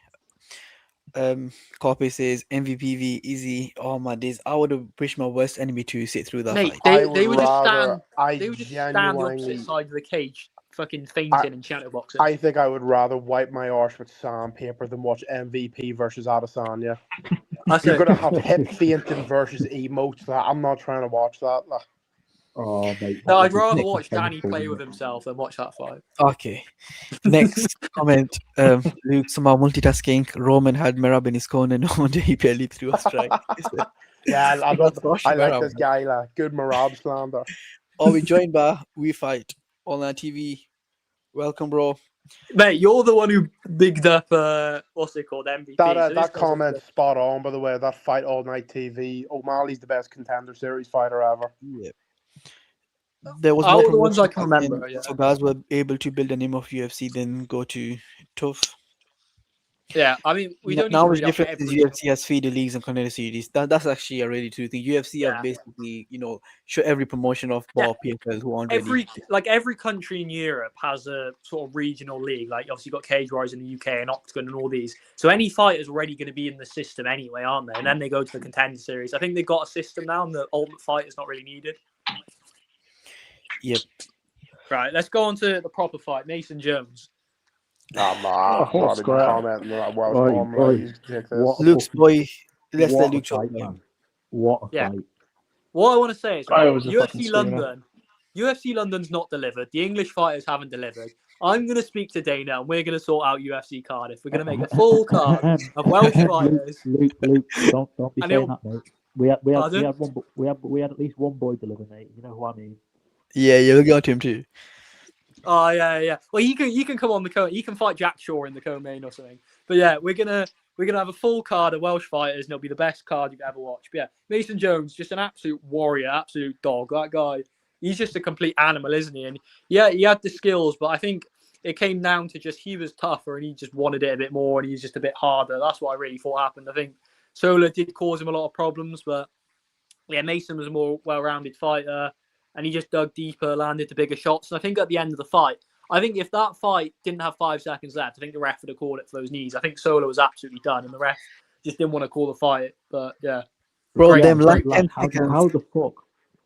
Copy says MVP v Easy. Oh my days! I would have wished my worst enemy to sit through that Mate, fight. they would would just rather- stand. I They would just stand the genuinely. opposite side of the cage, fucking fainting and shadow boxing. I think I would rather wipe my arse with sandpaper than watch MVP versus Adesanya. That's You're it. gonna have hip fainting versus emotes. I'm not trying to watch that. Like. Oh, mate. No, that I'd would be rather fucking watch Danny painful, play wouldn't with it? himself than watch that fight. Okay. Next comment. Luke, somehow multitasking. Roman had Merab in his corner. No wonder he barely threw a strike. Yeah, I That's like Merab, this man. guy. Like, good Marab slander. Are we joined by We Fight Online TV? Welcome, bro. Mate, you're the one who bigged up what's it called, MVP. That So this that guy's comment's spot on, by the way. That fight all night TV. O'Malley's the best Contender Series fighter ever. Yeah. There was all more the ones I promotion can back then, remember, yeah. so guys were able to build a name of UFC, then go to Tough. Yeah, I mean, we don't need Now to it's read up different because every. UFC has feeder leagues and Contender Series. That's actually a really true thing. UFC Yeah. have basically, show every promotion of Yeah. ball PFL who aren't ready. Every country in Europe has a sort of regional league. Like obviously you've got Cage Rise in the UK and Octagon and all these. So any fighter's already going to be in the system anyway, aren't they? And then they go to the Contender Series. I think they've got a system now, and the Ultimate Fighter's not really needed. Yep. Right, let's go on to the proper fight. Mason Jones. I'm not horse even crap. commenting on that. Well, Oi, I'm oi. like, you can take this. What a Luke's fucking- boy. Let's what let a Luke talk fight, about him. man. What a Yeah. fight. What I want to say is, I right, was a fucking UFC screamer. London. UFC London's not delivered. The English fighters haven't delivered. I'm going to speak to Dana, and we're going to sort out UFC Cardiff. We're going to make a full card of Welsh fighters. Luke, don't be And saying it'll- that, mate. We had Pardon? one, we had at least one boy deliver, mate. You know who I mean? Yeah, we'll get to him too. Oh yeah. Well, you can come on the co. You can fight Jack Shaw in the co-main or something. But yeah, we're gonna have a full card of Welsh fighters, and it'll be the best card you've ever watched. But yeah, Mason Jones, just an absolute warrior, absolute dog. That guy, he's just a complete animal, isn't he? And yeah, he had the skills, but I think it came down to just he was tougher and he just wanted it a bit more and he was just a bit harder. That's what I really thought happened. I think Sola did cause him a lot of problems, but yeah, Mason was a more well-rounded fighter and he just dug deeper, landed the bigger shots. And I think at the end of the fight, I think if that fight didn't have 5 seconds left, I think the ref would have called it for those knees. I think Sola was absolutely done and the ref just didn't want to call the fight. But yeah. Bro, Great, them last great. 10 seconds. How the fuck?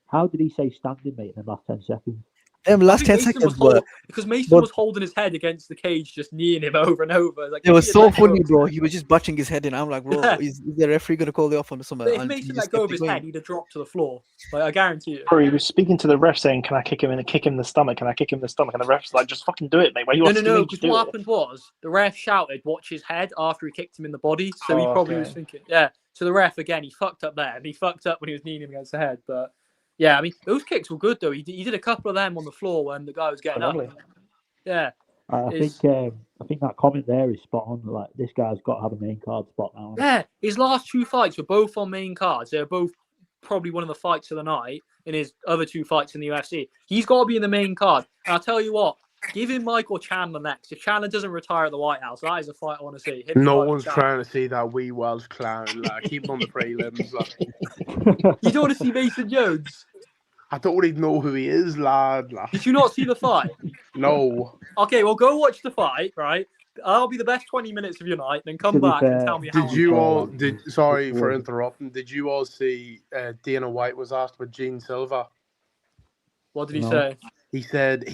How did he say standing, mate, in the last 10 seconds? Them I last think 10 Mason seconds was were. because Mason but- was holding his head against the cage, just kneeing him over and over. Like, It was if he so had let go funny, of- bro. He was just butching his head in. I'm like, bro, Yeah. is the referee going to call the off on something? But if And he Mason just let go kept of it his going. head, he'd have dropped to the floor. Like, I guarantee you. Bro, he was speaking to the ref saying, "Can I kick him in the stomach? Can I kick him in the stomach?" And the ref's like, "Just fucking do it, mate. Why you No, asking me? because Just do what it." happened was the ref shouted, "Watch his head" after he kicked him in the body. So he Oh, probably okay. was thinking, yeah. So the ref again, he fucked up there, and he fucked up when he was kneeing him against the head. But yeah, I mean, those kicks were good though. He did a couple of them on the floor when the guy was getting up. Lovely. Yeah, I think that comment there is spot on. Like, this guy's got to have a main card spot now. yeah. His last 2 fights were both on main cards. They were both probably one of the fights of the night in his other 2 fights in the UFC. He's got to be in the main card. And I'll tell you what, give him Michael Chandler next. If Chandler doesn't retire at the White House, that is a fight I want to see. Him and No Michael one's Chandler. trying to see that wee Welsh clown. Like, keep him on the prelims. Like. You don't want to see Mason Jones? I don't even know who he is, lad. Like. Did you not see the fight? No. Okay, well, go watch the fight, right? That'll be the best 20 minutes of your night. Then come To be back and fair, tell me how. Did you all? Did Sorry for interrupting. Did you all see Dana White was asked with Gene Silva? What did he No. say? He said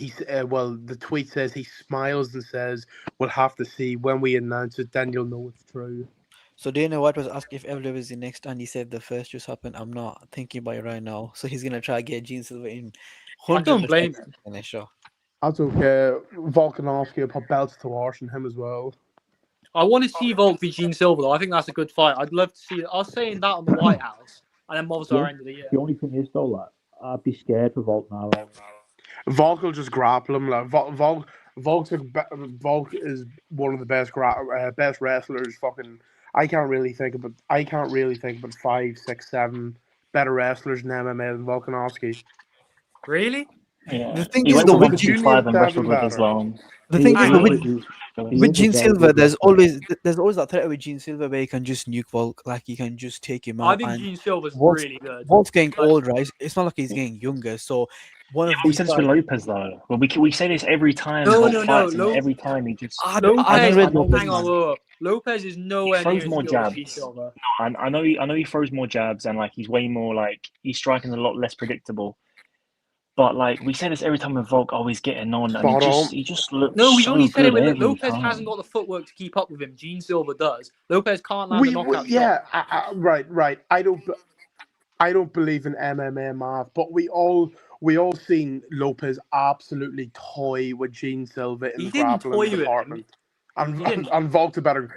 well, the tweet says he smiles and says, "We'll have to see when we announce it. Then you'll know it's true." So Dana White was asked if Evloev is the next, and he said the first just happened. I'm not thinking about it right now. So he's gonna try to get Gene Silva in. I don't blame 100% him. in a show. That's okay. Volkanovski will put belts to Arsh and him as well. I want to see Volk v Gene Silva, though. I think that's a good fight. I'd love to see. I was saying that on the White House, and then Movsar Yeah. end of the year. The only thing is, though, like, I'd be scared for Volk now. Volk will just grapple him. Like Volk is one of the best wrestlers. Fucking, I can't really think about 5, 6, 7 better wrestlers in MMA than Volkanovski. Really? Yeah. The thing He is, went though, to with 125 and Junior wrestled with Devon Islam. The thing is, Hang though, on. with Gene is a very Silva, good there's wrestler. always that threat with Gene Silva where he can just nuke Volk, like he can just take him I out. think And Gene Silva's Volk's- really good. Volk's getting Like- old, right? It's not like he's getting younger. So one of We these said this guys, with Lopez though. Well, we say this every time. No, Volk no, no, fights, and Lo- every time he just. I Lopez, read I know Lopez, hang on, man. look. Lopez is nowhere He throws near more as skilled as Gene jabs. Silva. I know he throws more jabs and like he's way more like he's striking a lot less predictable. But like we say this every time with Volk, oh, he's getting on, and Spot on. he just looks No, we so only said it good with every Lopez time. hasn't got the footwork to keep up with him. Gene Silva does. Lopez can't land a knockout shot. Yeah, right. I don't believe in MMA math, but we all seen Lopez absolutely toy with Gene Silva in He the didn't grappling toy with him. department, and He didn't. and Volk's a better.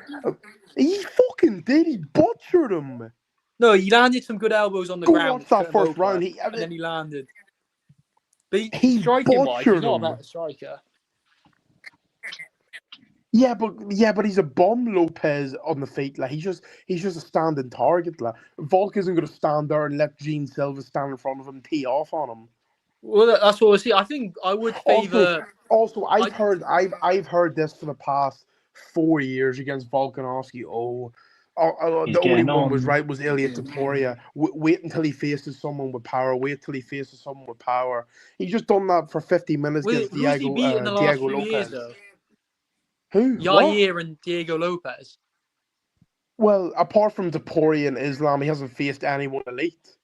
He fucking did. He butchered him. No, he landed some good elbows on the Go ground. watch that hurt him first over, round. and then he landed. But He striking wise, he's butchered not a him. better striker. Yeah, but he's a bum, Lopez, on the feet. Like he's just a standing target. Like Volk isn't going to stand there and let Gene Silva stand in front of him and tee off on him. Well, that's what I see. I think I would favour. Also, I've heard this for the past 4 years against Volkanovski. He's The only getting one was on. right was Ilya Taporia. Wait until he faces someone with power. He's just done that for 50 minutes against Who's he beat in the last Diego few years, Lopez. though? Who? What? Yair and Diego Lopez. Well, apart from Taporia and Islam, he hasn't faced anyone elite.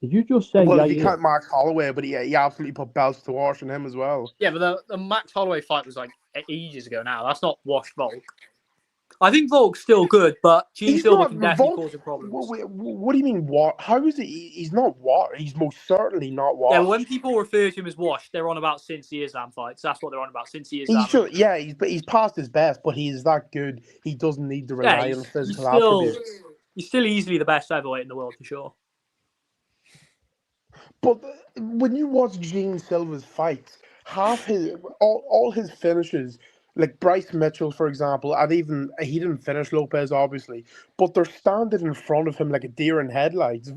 Did you just say Well, if you Yair? count Max Holloway, but he absolutely put belts to Arsh on him as well. Yeah, but the Max Holloway fight was like ages ago now. That's not washed Volk. I think Volk's still good, but Gene He's Silva not- can definitely Volk- cause him problems. What do you mean? What? How is he? He's not what? He's most certainly not what. Yeah, when people refer to him as washed, they're on about since the Islam fights. That's what they're on about since the Islam. He's past his best, but he's that good. He doesn't need to Yeah, rely on he's physical still attributes. he's still easily the best heavyweight in the world for sure. But when you watch Gene Silva's fights, all his finishes, like Bryce Mitchell, for example, and even he didn't finish Lopez, obviously, but they're standing in front of him like a deer in headlights.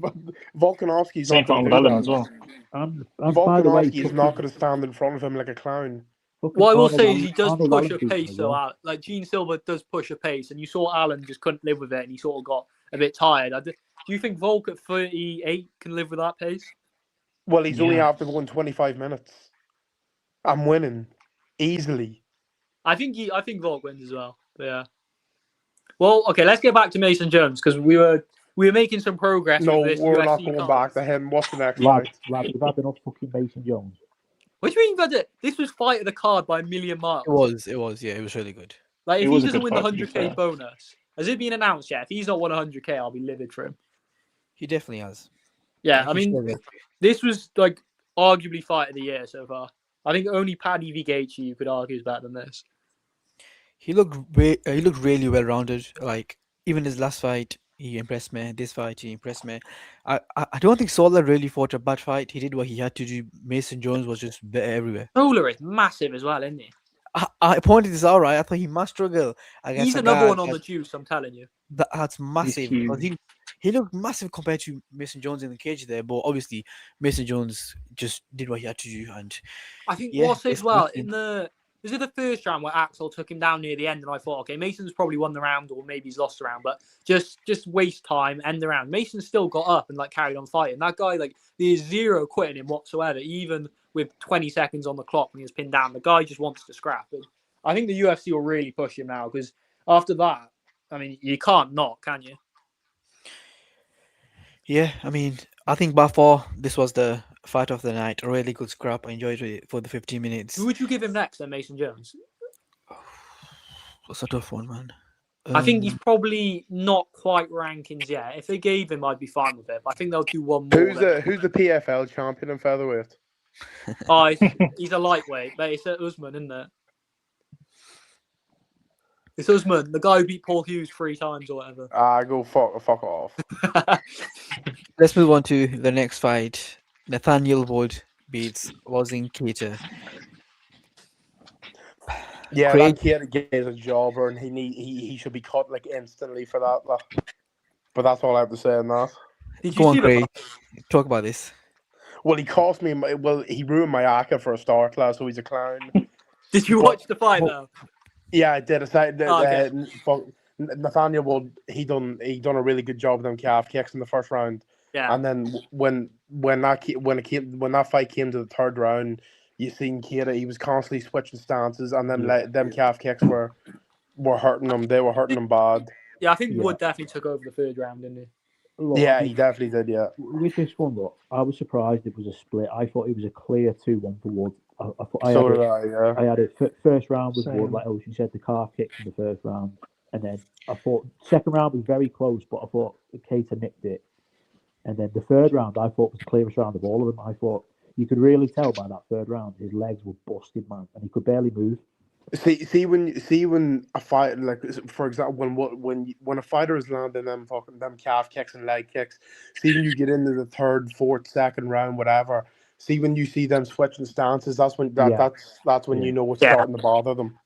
Volkanovski's Same not for going to do Ungullen that. as well. And by the way, Volkanovski is not going to stand in front of him like a clown. What I will Arnold say is Allen- he does Arnold push Allen a beat him pace, as though. well. Like Gene Silver does push a pace, and you saw Allen just couldn't live with it, and he sort of got a bit tired. Do you think Volk at 38 can live with that pace? Well, he's only Yeah. after going 25 minutes. I'm winning easily. I think Volk wins as well. But yeah. Well, okay, let's get back to Mason Jones because we were making some progress No, with this we're not UFC going card. back to him. What's the next Lads, fight? we've had enough fucking Mason Jones. What do you mean by that? This was fight of the card by a million miles. It was, yeah, it was really good. Like It if was he a doesn't good win the fight, to be 100k fair. bonus, has it been announced yet? If he's not won 100k, I'll be livid for him. He definitely has. Yeah, He I mean, showed it. this was like arguably fight of the year so far. I think only Paddy v Gaethje you could argue is better than this. He looked really well rounded. Like even his last fight, he impressed me. This fight, he impressed me. I don't think Solar really fought a bad fight. He did what he had to do. Mason Jones was just better everywhere. Solar is massive as well, isn't he? I pointed this out, right. I thought he must struggle against He's a another guy one on the juice, I'm telling you. that's massive. Because huge. he looked massive compared to Mason Jones in the cage there, but obviously Mason Jones just did what he had to do, and I think yeah, what's it as it's well nothing. was it the first round where Axel took him down near the end, and I thought, okay, Mason's probably won the round, or maybe he's lost the round, but just waste time, end the round. Mason still got up and like carried on fighting. That guy, like, there's zero quitting him whatsoever, even with 20 seconds on the clock when he was pinned down. The guy just wants to scrap. And I think the UFC will really push him now because after that, I mean, you can't not, can you? Yeah, I mean, I think by far this was the fight of the night. A really good scrap. I enjoyed it for the 15 minutes. Who would you give him next then, Mason Jones? That's a tough one, man. I think he's probably not quite rankings yet. If they gave him, I'd be fine with it. But I think they'll do one more. Who's the PFL champion in featherweight? Oh, he's a lightweight, but it's Usman, isn't it? It's Usman, the guy who beat Paul Hughes 3 times or whatever. Go fuck off. Let's move on to the next fight. Nathaniel Wood beats Losing Keita. Yeah, Craig, that kid is a jobber, and he should be cut like instantly for that. But that's all I have to say on that. Did you go on, see the Craig. Talk about this. Well, he cost me. Well, he ruined my ACA for a start class, so he's a clown. Did you watch the fight though? Yeah, I did. Okay. Nathaniel Wood, he done a really good job of them calf kicks in the first round. Yeah. And then when that fight came to the third round, you seen Keita, he was constantly switching stances, and then them calf kicks were hurting him. They were hurting him bad. Yeah, I think Wood definitely took over the third round, didn't he? Look, Yeah, he definitely did. Yeah. with this one, look, I was surprised it was a split. I thought it was a clear 2-1 for Wood. So did I. Yeah. I had it. First round was Same. Wood, like Ocean said, the calf kicks in the first round, and then I thought second round was very close, but I thought Keita nicked it, and then the third round I thought was the clearest round of all of them. I thought you could really tell by that third round his legs were busted, man, and he could barely move. See when a fight, like for example, when a fighter is landing them calf kicks and leg kicks, see when you get into the third, fourth, second round, whatever. See when you see them switching stances, that's when that's when you know it's starting to bother them.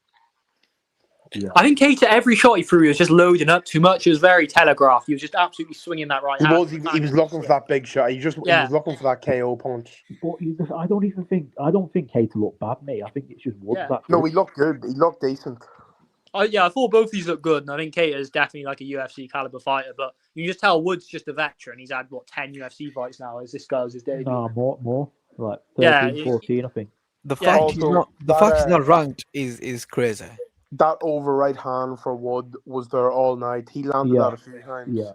Yeah. I think Keita, every shot he threw, he was just loading up too much. It was very telegraphed. He was just absolutely swinging that right hand. He was looking for that big shot. He was looking for that KO punch. But I don't think Keita looked bad, mate. I think it's just Wood. Yeah. No, he looked good. He looked decent. I thought both these looked good, and I think Keita is definitely like a UFC caliber fighter. But you can just tell Wood's just a veteran. He's had 10 UFC fights now. As this guy's his debut. No, more like 13, 14, I think. The fact Also, he's not ranked is crazy. That over right hand for Wood was there all night. He landed that a few times. Yeah.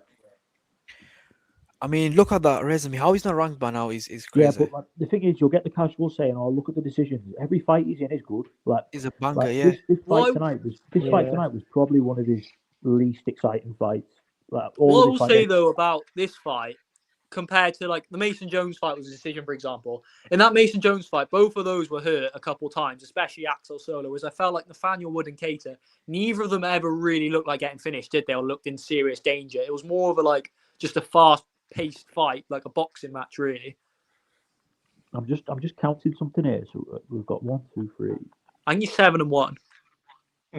I mean, look at that resume. How he's not ranked by now is crazy. Yeah, but like, the thing is, you'll get the casual saying, "Oh, look at the decisions. Every fight he's in is good." Like, He's a banger, like, yeah. This fight tonight was probably one of his least exciting fights. Like, all What I of his will fights- say though about this fight, compared to like the Mason Jones fight was a decision, for example. In that Mason Jones fight, both of those were hurt a couple times, especially Axel Solo. As I felt like Nathaniel Wood and Keita, neither of them ever really looked like getting finished, did they? Or looked in serious danger. It was more of a just a fast-paced fight, like a boxing match, really. I'm just counting something here. So we've got 1, 2, 3. I think he's 7-1.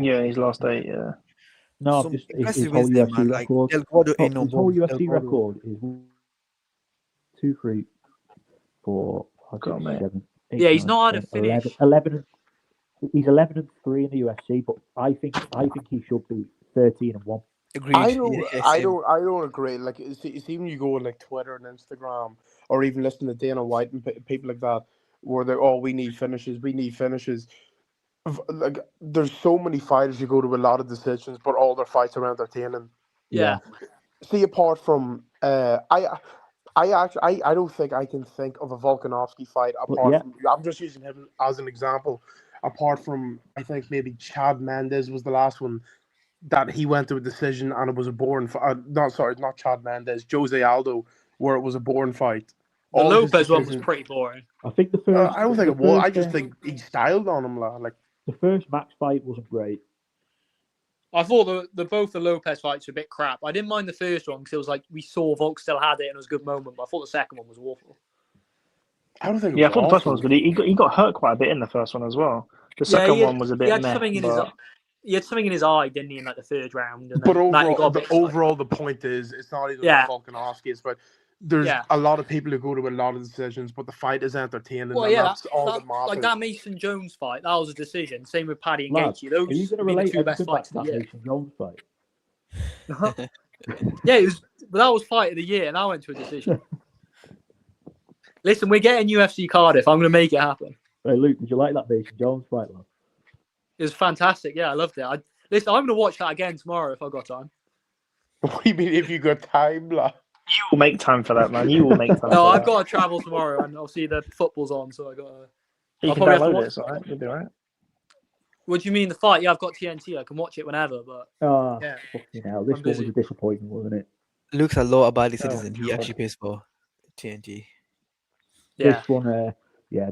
Yeah, his last 8. Yeah. No, Some just his impressive whole wins there, UFC man. Like, record. Delgado ain't no His whole bum. UFC Delgado. record is 1, 2, 3, 4, 5, God, 6, mate. 7, 8, Yeah, he's 9, not had a 10, 11, finish. 11. He's 11-3 in the UFC, but I think he should be 13-1. Agreed. I don't, Yeah, I same. don't, I don't agree. Like, see when you go on like Twitter and Instagram, or even listen to Dana White and people like that, where they're, oh, we need finishes, we need finishes. Like, there's so many fighters who go to a lot of decisions, but all their fights are entertaining. Yeah. See, apart from, I don't think I can think of a Volkanovski fight apart from. I'm just using him as an example. Apart from, I think maybe Chad Mendes was the last one that he went to a decision and it was a boring fight. Not Chad Mendes, Jose Aldo, where it was a boring fight. The All his Lopez one was decisions- pretty boring. I think the first. I don't think the it was. I first, just think he styled on him, like. the first Max fight wasn't great. I thought both the Lopez fights were a bit crap. I didn't mind the first one because it was like we saw Volk still had it and it was a good moment, but I thought the second one was awful. I don't think. Yeah, I It thought was the first one awful. was good. He got hurt quite a bit in the first one as well. The second one was a bit he had meh. something in But... he had something in his eye, didn't he, in like the third round? And But then that he got overall, a bit the point is, it's not even Yeah. about Volkanovski. It's about there's Yeah. a lot of people who go to a lot of decisions, but the fight is entertaining. Well, and yeah, that's all that that, matters. like that Mason Jones fight, that was a decision. Same with Paddy and Lads, Gaethje. Those are you going to have been the relate two best everything back fights to of that the year. Mason Jones fight? Yeah, it was. But that was fight of the year, and I went to a decision. Listen, we're getting UFC Cardiff. I'm going to make it happen. Hey, Luke, did you like that Mason Jones fight, lad? It was fantastic. Yeah, I loved it. Listen, I'm going to watch that again tomorrow if I got time. What do you mean if you got time, lad? You will make time for that, man. You will make time. No, for I've that. got to travel tomorrow, and obviously the football's on, so I got to. You I'll can probably have to download watch it. It's alright. You'll be alright. What do you mean the fight? Yeah, I've got TNT. I can watch it whenever, but Yeah. yeah. Fucking hell. This I'm one was busy. a disappointment, wasn't it? Luke's a law-abiding Oh, citizen. He God. actually pays for TNT. Yeah. This one,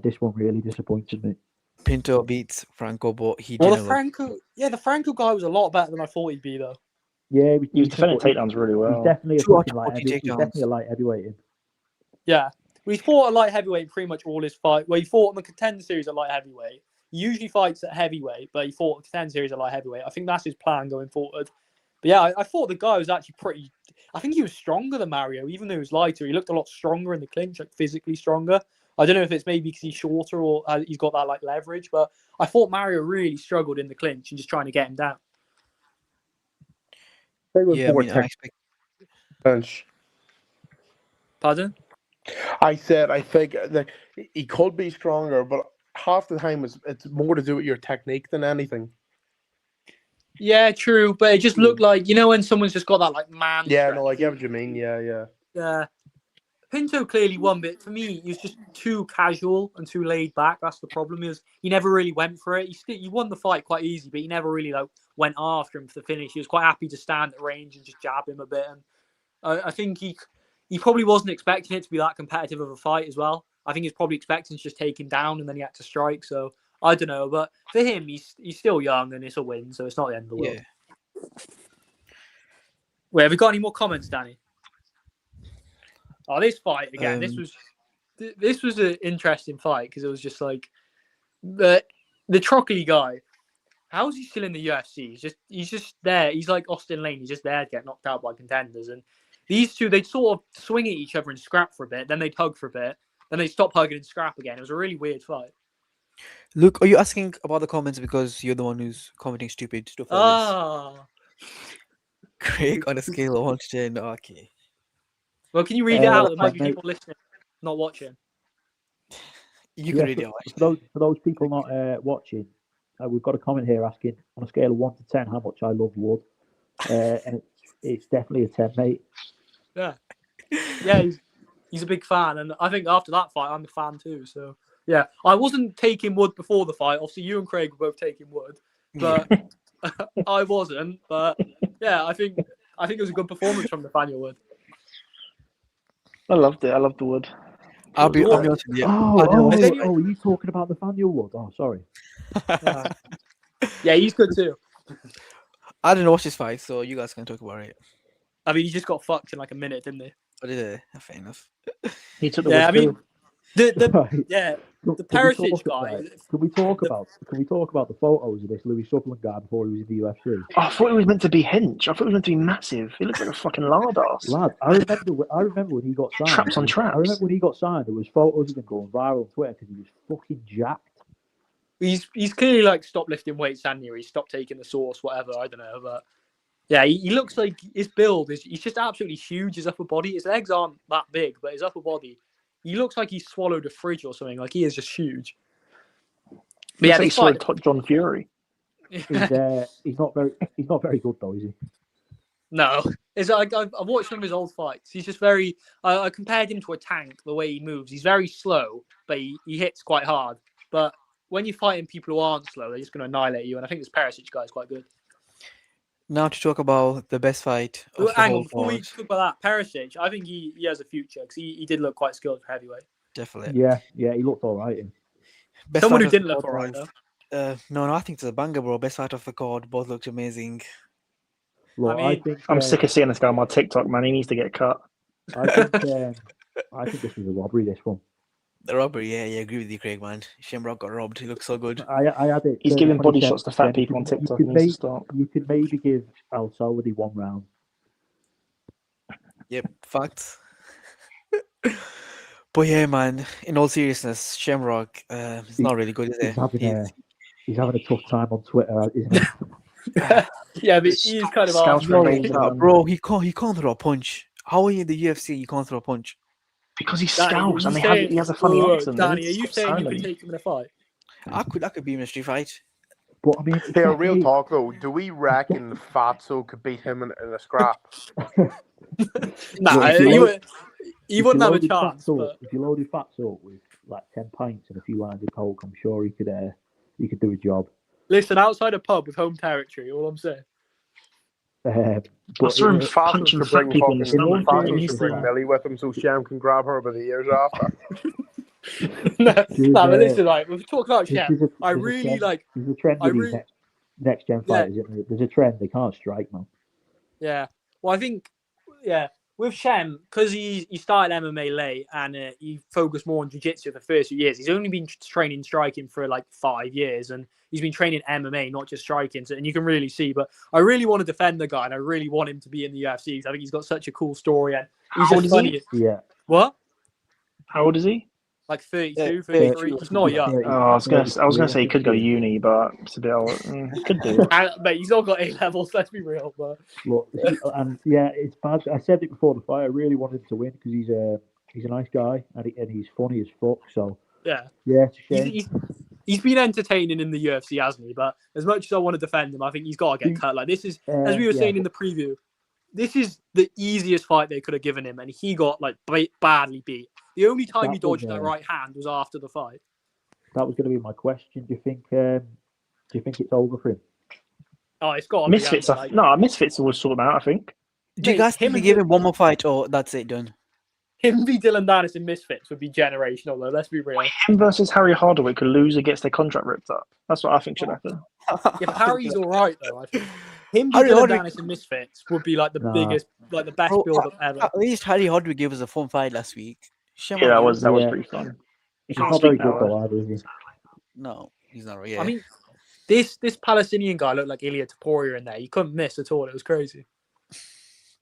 this one really disappointed me. Pinto beats Franco, but he Well, didn't. the Franco guy was a lot better than I thought he'd be, though. Yeah, He was defending takedowns really He's well. definitely a 2 out fucking of light 40 heavyweight. He's takedowns. definitely a light heavyweight. Yeah. Well, he fought at light heavyweight in pretty much all his fights. Well, he fought in the contender series at light heavyweight. He usually fights at heavyweight, but he fought in the contender series at light heavyweight. I think that's his plan going forward. But yeah, I thought the guy was actually pretty. I think he was stronger than Mario, even though he was lighter. He looked a lot stronger in the clinch, like physically stronger. I don't know if it's maybe because he's shorter or he's got that like leverage, but I thought Mario really struggled in the clinch and just trying to get him down. Yeah, I mean, I expect. Bench. Pardon? I said I think that he could be stronger, but half the time it's more to do with your technique than anything. Yeah, true, but it just looked like when someone's just got that like man. Yeah, strength. no, I get what you mean. Yeah. Yeah. Pinto clearly won, but for me, he was just too casual and too laid back. That's the problem. He never really went for it. He won the fight quite easy, but he never really went after him for the finish. He was quite happy to stand at range and just jab him a bit. And I think he probably wasn't expecting it to be that competitive of a fight as well. I think he's probably expecting to just take him down and then he had to strike. So I don't know, but for him, he's still young and it's a win, so it's not the end of the world. Yeah. Wait, have we got any more comments, Danny? Oh, this fight again. This was an interesting fight because it was just like the Trockley guy. How is he still in the UFC? He's just there. He's like Austin Lane. He's just there to get knocked out by contenders. And these two, they'd sort of swing at each other and scrap for a bit. Then they'd hug for a bit. Then they'd stop hugging and scrap again. It was a really weird fight. Luke, are you asking about the comments because you're the one who's commenting stupid stuff like Ah. this? Craig on a scale of 1 to 10. Okay. Well, can you read it out? There might be mate. people listening, not watching. You can read it out. For those people not watching, we've got a comment here asking on a scale of 1 to 10 how much I love Wood, and it's definitely a 10, mate. Yeah, yeah, he's a big fan, and I think after that fight, I'm a fan too. So yeah, I wasn't taking Wood before the fight. Obviously, you and Craig were both taking Wood, but I wasn't. But yeah, I think it was a good performance from Nathaniel Wood. I loved it. I loved the wood. I'll be honest with you. Oh, are you talking about Nathaniel Wood? Oh, sorry. Yeah, he's good too. I didn't watch this fight, so you guys can talk about it. I mean, he just got fucked in like a minute, didn't he? But fair enough. He took the Yeah, I wood mean, the Right. yeah, Can the we Perisic talk- guy. right, Can we talk about the photos of this Louis Sutherland guy before he was in the UFC? Oh, I thought it was meant to be Hinch. I thought it was meant to be massive. He looked like a fucking lard ass. Lad, I remember when he got signed. Traps on traps. I remember when he got signed. There was photos of him going viral on Twitter because he was fucking jacked. He's clearly like stopped lifting weights, and he's stopped taking the sauce, whatever. I don't know, but yeah, he looks like his build is. He's just absolutely huge. His upper body, his legs aren't that big, but his upper body, he looks like he swallowed a fridge or something. Like he is just huge. But yeah, Looks like he this saw fight. John Fury. He's not very good though, is he? No, it's like I've watched some of his old fights. He's just very. I compared him to a tank. The way he moves, he's very slow, but he hits quite hard. But when you're fighting people who aren't slow, they're just going to annihilate you. And I think this Perisic guy is quite good. Now to talk about the best fight of the Hang on, whole before we card. talk about that, Perisic, I think he has a future because he did look quite skilled for heavyweight. Definitely. Yeah, he looked all right. Best Someone fight who of the didn't look card alright was- though. No, I think it's a banger, bro. Best fight of the card. Both looked amazing. Look, I I mean, think I'm sick of seeing this guy on my TikTok, man. He needs to get cut. I think this was a robbery. This one. The robbery, yeah, agree with you, Craig, man. Shamrock got robbed. He looks so good. I had it. He's giving body 27. shots to fat people on TikTok. He needs to stop. You could maybe give Al Saudi 1 round. Yep, facts. But yeah, man. In all seriousness, Shamrock, it's not really good, is He's it? having a tough time on Twitter, isn't he? Yeah, but he's kind of Scouts arsenal. for invasion, man. Bro, he can't throw a punch. How are you in the UFC? You can't throw a punch. Because he's Danny, scouts and he has a whoa, funny whoa, accent. Danny, He are needs you to saying stop you could signing. take him in a fight? I could be in a street fight. But I mean, Yeah, real talk though. Do we reckon Fatso could beat him in a scrap? Nah, Well, if you he load- wouldn't have a loaded chance. Fatso- But If you loaded Fatso up with like 10 pints and a few lines of coke, I'm sure he could do a job. listen, outside a pub with home territory, all I'm saying. But I saw him it- punching should fat bring people in the fucking stomach. Fatso He Fatso needs should bring to- Millie with him so Shem can grab her by the ears after. Nah, but listen, like we're talking about Shep. there's a I trend- really like. There's a trend I with these really- next gen Yeah. fighters, isn't there? There's a trend they can't strike, man. Yeah. Well, I think, yeah, with Shem, because he started MMA late and he focused more on jiu-jitsu the first few years. He's only been training striking for like 5 years, and he's been training MMA, not just striking. So, and you can really see. But I really want to defend the guy, and I really want him to be in the UFC. 'Cause I think he's got such a cool story, and he's How old just is he? funny. Yeah. What? How old is he? Like 32, Yeah, 33. He's not young. 30, Oh, I was gonna say he could go 33. uni, but it's a bit old. He could do. But he's not got A levels. Let's be real. But Look, and yeah, it's bad. I said it before the fight. I really wanted him to win because he's a nice guy and he's funny as fuck. So yeah. yeah, it's a shame. He's been entertaining in the UFC, hasn't he? But as much as I want to defend him, I think he's got to get cut. Like this is, as we were saying in the preview, this is the easiest fight they could have given him, and he got like badly beat. The only time he That was, dodged that right hand was after the fight. That was going to be my question. Do you think it's over for him? Oh, it's got to Misfits. be. Like, Misfits will sort them out. I think. Do you Mate, guys think him they and give Dylan- him one more fight or that's it done? him v Dylan Dennis in Misfits would be generational, though. Let's be real. Him versus Harry Hardwick, who loser gets their contract ripped up. That's what I think should happen. Yeah, but Harry's all right though. I think him v Harry Dylan Hardwick- Dennis in Misfits would be like the Nah. biggest, like the best Bro, build-up ever. At least Harry Hodwick gave us a fun fight last week. Yeah, that was Yeah. pretty fun. He He's can't not very speak good now. though, either, is he? No, he's not. Yeah. I mean, this Palestinian guy looked like Ilya Taporia in there. You couldn't miss at all. It was crazy.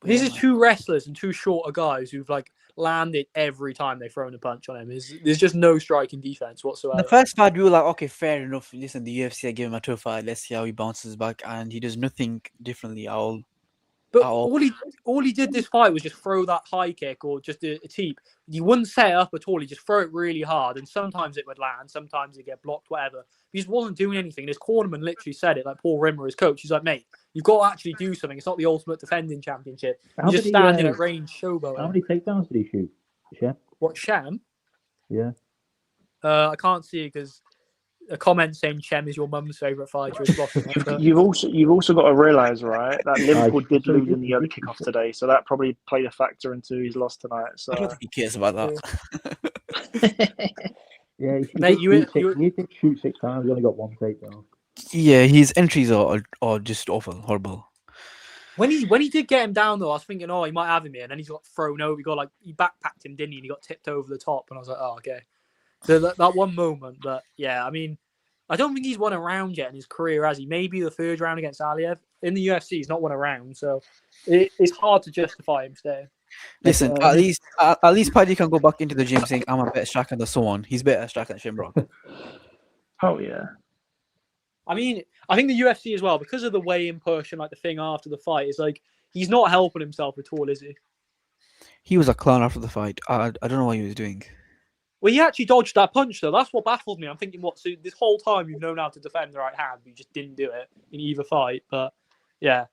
But These yeah, are man. two wrestlers and two shorter guys who've like landed every time they've thrown a punch on him. There's just no striking defense whatsoever. The first fight, we were like, okay, fair enough. Listen, the UFC, I give him a tough fight. Let's see how he bounces back, and he does nothing differently at all. But Oh. all he did this fight was just throw that high kick or just a teep. He wouldn't set it up at all. He just throw it really hard, and sometimes it would land, sometimes it get blocked, whatever. He just wasn't doing anything. And his cornerman literally said it, like Paul Rimmer, his coach. He's like, mate, you've got to actually do something. It's not the ultimate defending championship. How You're just many, standing at range How showboating. many takedowns did he shoot? Yeah. What, Sham? Yeah. I can't see because a comment saying Shem is your mum's favourite fighter is blocking it. But You've also got to realise, right, that Liverpool did so lose he in the early did- kickoff today, so that probably played a factor into his loss tonight. So I don't think he cares about that. Yeah, Mate, he did shoot 6 times. He only got 1 takedown. Yeah, his entries are just awful, horrible. when he did get him down though, I was thinking, oh, he might have him here, and then he's got thrown over. He backpacked him, didn't he? And he got tipped over the top, and I was like, oh, okay. So that one moment, but yeah, I mean, I don't think he's won a round yet in his career, has he? Maybe the third round against Aliev. In the UFC, he's not won a round, so it's hard to justify him staying. Listen, at least Paddy can go back into the gym saying, I'm a better striker than someone. He's better striker than Shamrock. oh yeah, I mean, I think the UFC as well, because of the weigh-in push and like the thing after the fight, is like he's not helping himself at all, is he? He was a clown after the fight. I don't know what he was doing. Well, he actually dodged that punch, though. That's what baffled me. I'm thinking, what? So this whole time you've known how to defend the right hand, but you just didn't do it in either fight. But yeah,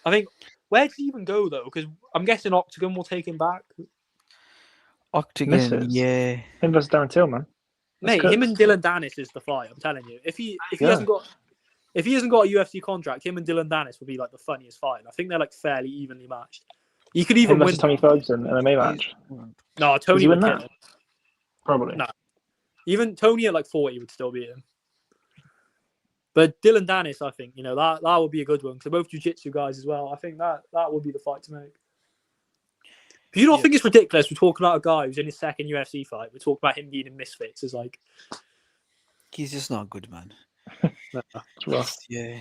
I think where did he even go though? Because I'm guessing Octagon will take him back. Octagon, Misses. yeah. Him versus Darren Till, man. That's Mate, cooked. him and Dylan Dennis is the fight. I'm telling you. If he Yeah. hasn't got a UFC contract, him and Dylan Dennis would be like the funniest fight. And I think they're like fairly evenly matched. He could even Him win. versus Tony Ferguson in a MMA match. No, Does Tony he would win kill that? him. Probably. No. Even Tony at like 40 would still beat him. But Dylan Dennis, I think, that would be a good one. Because they're both jiu-jitsu guys as well. I think that would be the fight to make. But you don't think it's ridiculous? We're talking about a guy who's in his second UFC fight. We're talking about him being in Misfits. It's like... He's just not good, man. It's rough. Yeah.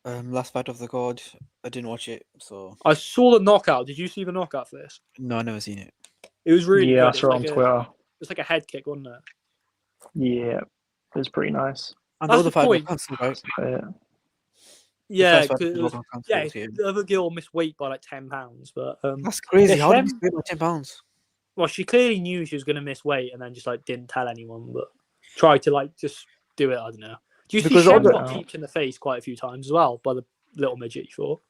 Last fight of the card. I didn't watch it, so I saw the knockout. Did you see the knockout for this? no, I never seen it. It was really Yeah, I good. saw it on Twitter. It's like a head kick, wasn't it? Yeah, it was pretty nice. And That's the other the fight was point. cancelled, right? Yeah, first fight 'cause it was, was cancelled, yeah. yeah. The other girl missed weight by like 10 pounds, but That's crazy. yeah, How did Shem- he spend like £10? well, she clearly knew she was going to miss weight and then just like didn't tell anyone, but tried to like just do it. I don't know. Do you Because see Shem other- got teeped in the face quite a few times as well by the little midget? You thought?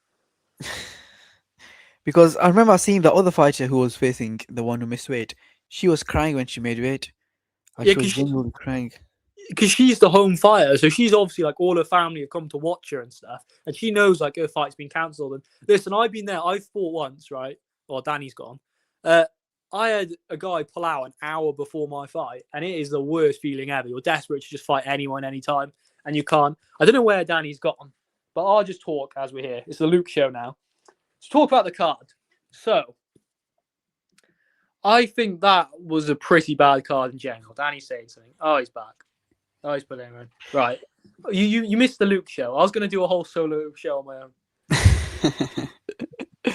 Because I remember seeing the other fighter who was facing the one who missed weight. She was crying when she made weight. Like, Yeah, she was 'cause she- genuinely crying. Because she's the home fighter, so she's obviously like all her family have come to watch her and stuff, and she knows like her fight's been cancelled. And listen, I've been there. I've fought once, right? Well, Danny's gone. I had a guy pull out an hour before my fight, and it is the worst feeling ever. You're desperate to just fight anyone, anytime, and you can't. I don't know where Danny's gone, but I'll just talk as we're here. It's the Luke show now. Let's talk about the card. So, I think that was a pretty bad card in general. Danny's saying something. Oh, he's back. Oh, he's put it in. Right. You missed the Luke show. I was going to do a whole solo show on my own.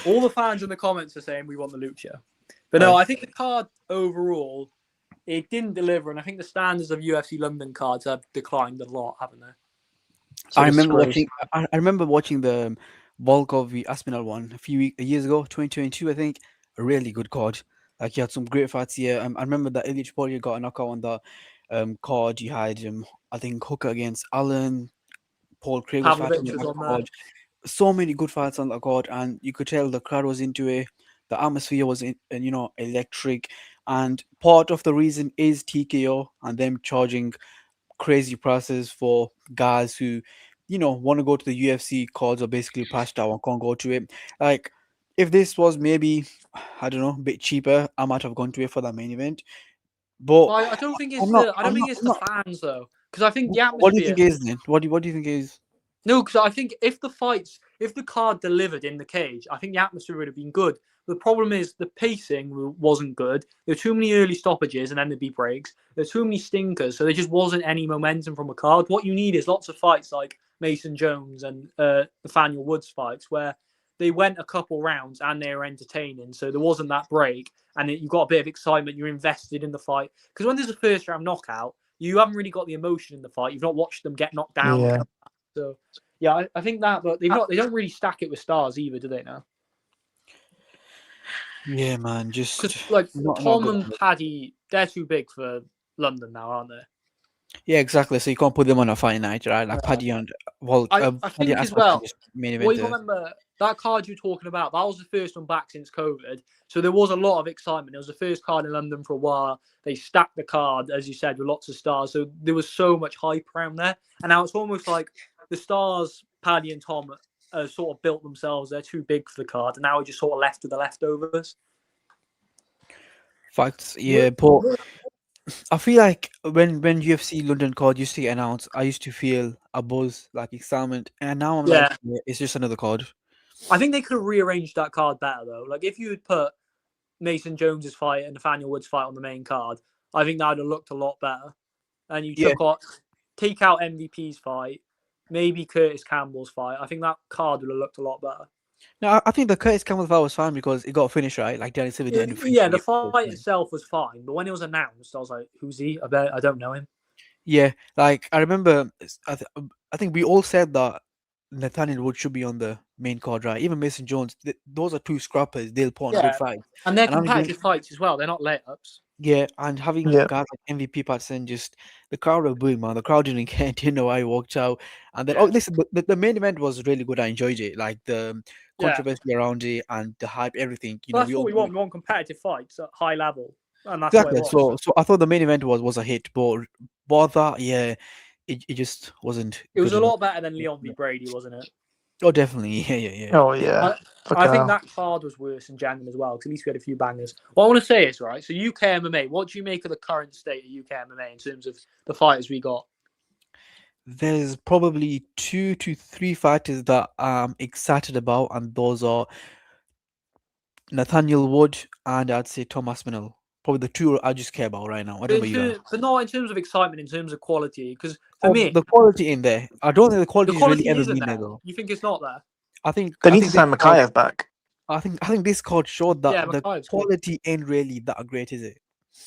All the fans in the comments are saying we want the Luke show. But no, I think the card overall, it didn't deliver. And I think the standards of UFC London cards have declined a lot, haven't they? I remember watching the Volkov v Aspinall one a few years ago, 2022, I think. A really good card. Like, you had some great fights here. I remember that Ilyich Poirier got a knockout on the card. You had, I think, Hooker against Allen. Paul Craig was fighting Pavlovich was on the on card. So many good fights on the card, and you could tell the crowd was into it. The atmosphere was, electric. And part of the reason is TKO and them charging crazy prices for guys who, want to go to the UFC. Cards are basically priced out and can't go to it. Like, if this was maybe, I don't know, a bit cheaper, I might have gone to it for that main event. But I don't think it's I'm the fans though, because I think the atmosphere. what do you think is then? What do you think is? No, because I think if the card delivered in the cage, I think the atmosphere would have been good. The problem is the pacing wasn't good. There were too many early stoppages and then there'd be breaks. There were too many stinkers, so there just wasn't any momentum from a card. What you need is lots of fights like Mason Jones and Nathaniel Woods fights where they went a couple rounds and they were entertaining. So there wasn't that break and you got a bit of excitement. You're invested in the fight. Because when there's a first round knockout, you haven't really got the emotion in the fight. You've not watched them get knocked down. Yeah. So yeah, I think that, but they don't really stack it with stars either, do they now? Yeah, man, just Because like not Tom good. and Paddy, they're too big for London now, aren't they? Yeah, exactly. So you can't put them on a fight night, right? Like Paddy and I Paddy think and as Aspinall well. just main Well, event. you remember that card you're talking about? That was the first one back since COVID, so there was a lot of excitement. It was the first card in London for a while. They stacked the card, as you said, with lots of stars. So there was so much hype around there, and now it's almost like the stars, Paddy and Tom, sort of built themselves. They're too big for the card, and now we're just sort of left with the leftovers. Facts, yeah, but I feel like when UFC London card used to get announced, I used to feel a buzz, like excitement, and now I'm like, yeah, it's just another card. I think they could have rearranged that card better though. Like if you had put Mason Jones's fight and Nathaniel Woods' fight on the main card, I think that would have looked a lot better. And you take out MVP's fight, maybe Curtis Campbell's fight. I think that card would have looked a lot better. No, I think the Curtis Campbell fight was fine because it got finished, right? Like Danny Silva didn't finish. Yeah, the fight itself was fine, but when it was announced, I was like, "Who's he? I don't know him." Yeah, like I remember, I think we all said that Nathaniel Wood should be on the main card, right? Even Mason Jones, those are two scrappers. They'll put on good Yeah, fights. and they're And having competitive fights as well. They're not layups. yeah, and having Yeah. guys like MVP Patterson, just the crowd were booing, man. The crowd didn't care, didn't know why he walked out. And then, Yeah. oh, listen, the main event was really good. I enjoyed it, like the Yeah, controversy around it and the hype, everything. well, that's We what all we want. We want competitive fights at high level, and that's what it exactly. was. So I thought the main event was a hit, but that, yeah, it just wasn't It was good a enough. lot better than Leon v Brady, wasn't it? Oh, definitely, yeah. Oh yeah. I, Fuck I think hell. that card was worse in January as well, because at least we had a few bangers. What I want to say is, right, so UK MMA, what do you make of the current state of UK MMA in terms of the fighters we got? There's probably 2 to 3 fighters that I'm excited about, and those are Nathaniel Wood and I'd say Tom Aspinall. Probably the two I just care about right now. I don't know you guys. But not in terms of excitement, in terms of quality, because for Oh, me, the quality in there. I don't think the the quality is really quality ever isn't been there there. though. You think it's not there? They I need think to sign this card, Makayev back. I think this card showed that Yeah, the Makayev's good. quality ain't really that great, is it?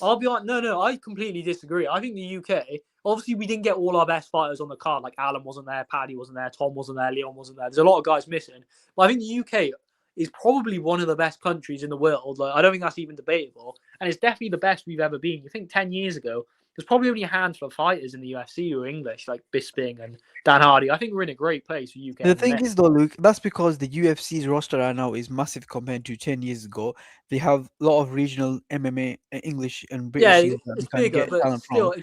I'll be honest, no, I completely disagree. I think the UK, obviously, we didn't get all our best fighters on the card. Like Alan wasn't there, Paddy wasn't there, Tom wasn't there, Leon wasn't there. There's a lot of guys missing. But I think the UK is probably one of the best countries in the world. Like, I don't think that's even debatable. And it's definitely the best we've ever been. You think 10 years ago, there's probably only a handful of fighters in the UFC who are English, like Bisping and Dan Hardy. I think we're in a great place for UK The thing MMA. is though, Luke, that's because the UFC's roster right now is massive compared to 10 years ago. They have a lot of regional MMA, English and British Yeah, scenes that they it's can bigger, get but talent still, from.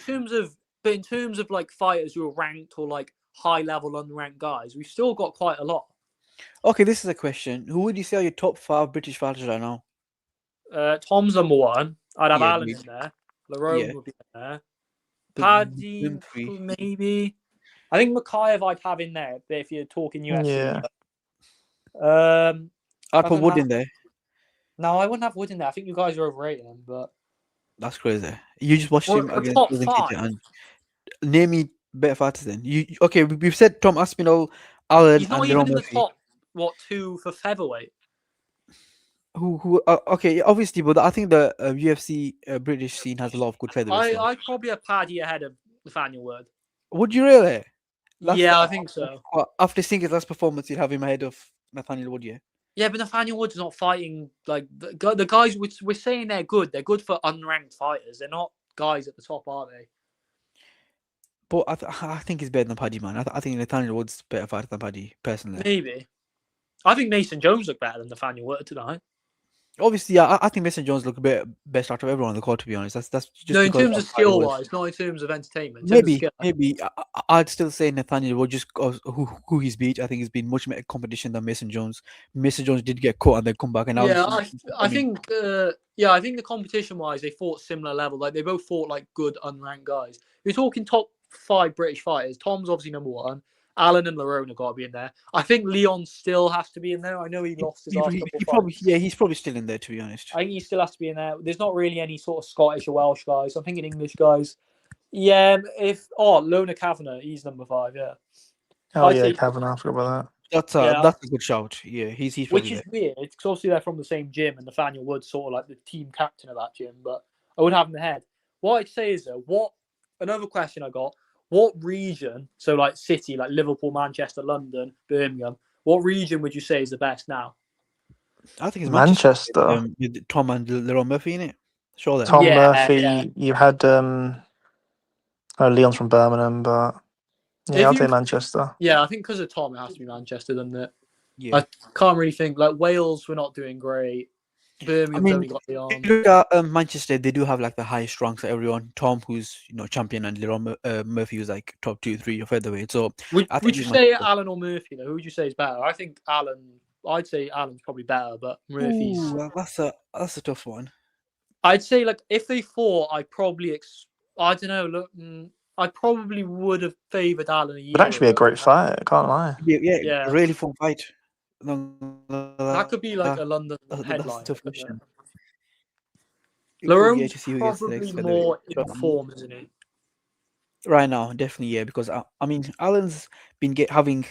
in terms of like fighters who are ranked or like high level unranked guys, we've still got quite a lot. Okay, this is a question. Who would you say are your top 5 British fighters right now? Tom's number one. I'd have Yeah, Alan agreed. in there. Lerone Yeah. would be in there. The Paddy, three. maybe. I think Makayev I'd have in there if you're talking UFC. Yeah. Um, I'd other put than Wood that- in there. no, I wouldn't have Wood in there. I think you guys are overrating him. But That's crazy. You just watched him a against top Golden five. Kitten and name me better fighters then. Okay? We've said Tom Aspinall, Allen, He's not and even Lerone in the Murphy. top. What, 2 for featherweight? Okay, obviously, but I think the UFC British scene has a lot of good featherweights. though. I'd probably have Paddy ahead of Nathaniel Wood. Would you really? Yeah, I think so. After seeing his last performance, you'd have him ahead of Nathaniel Wood, yeah? Yeah, but Nathaniel Wood's not fighting like the guys. We're saying they're good. They're good for unranked fighters. They're not guys at the top, are they? But I think he's better than Paddy, man. I think Nathaniel Wood's a better fighter than Paddy, personally. Maybe. I think Mason Jones looked better than Nathaniel Wood tonight. Obviously, yeah, I think Mason Jones looked best out of everyone on the court, to be honest. That's just No, in because terms of skill wise, not in terms of entertainment. In terms of Maybe skill. I'd still say Nathaniel Wood just who he's beat. I think he's been much better competition than Mason Jones. Mason Jones did get caught and then come back, and Yeah, I think the competition wise, they fought similar level. Like they both fought like good unranked guys. We're talking top 5 British fighters. Tom's obviously number 1. Alan and Lerone have got to be in there. I think Leon still has to be in there. I know he lost his last couple of fights. He's probably still in there, to be honest. I think he still has to be in there. There's not really any sort of Scottish or Welsh guys. I'm thinking English guys. Yeah, Lona Kavanagh, he's number 5. Yeah. Oh I'd yeah, say- Kavanagh. I forgot about That's a good shout. Yeah, he's Which probably is there. weird because obviously they're from the same gym, and Nathaniel Wood's sort of like the team captain of that gym. But I would have him ahead. What I'd say is though, another question I got. What region, so like city, like Liverpool, Manchester, London, Birmingham, what region would you say is the best now? I think it's Manchester. with Tom and Lerone Murphy in it. Sure, that. Tom Yeah, Murphy. yeah. You had Leon's from Birmingham, but yeah, I'll say Manchester. Yeah, I think because of Tom, it has to be Manchester, doesn't it? Yeah. I can't really think. Like Wales, we're not doing great. Birmingham's only got the if you look at Manchester, they do have like the highest ranks of everyone. Tom, who's champion, and Lerone Murphy, who's like top 2, 3 of featherweight. So Would you it's say Manchester. Alan or Murphy though? Who would you say is better? I think Alan. I'd say Alan's probably better, but Murphy's. Ooh, that's a tough one. I'd say like if they fought, I probably. I don't know. Look, I probably would have favoured Alan a year. It would actually be a ago. great fight. I can't lie. Yeah, really fun fight. That could be like a London headline. That's a tough question. Lerone's to see who gets the probably next more featherweight. in form, isn't he? Right now, definitely, yeah. Because I mean, Alan's been having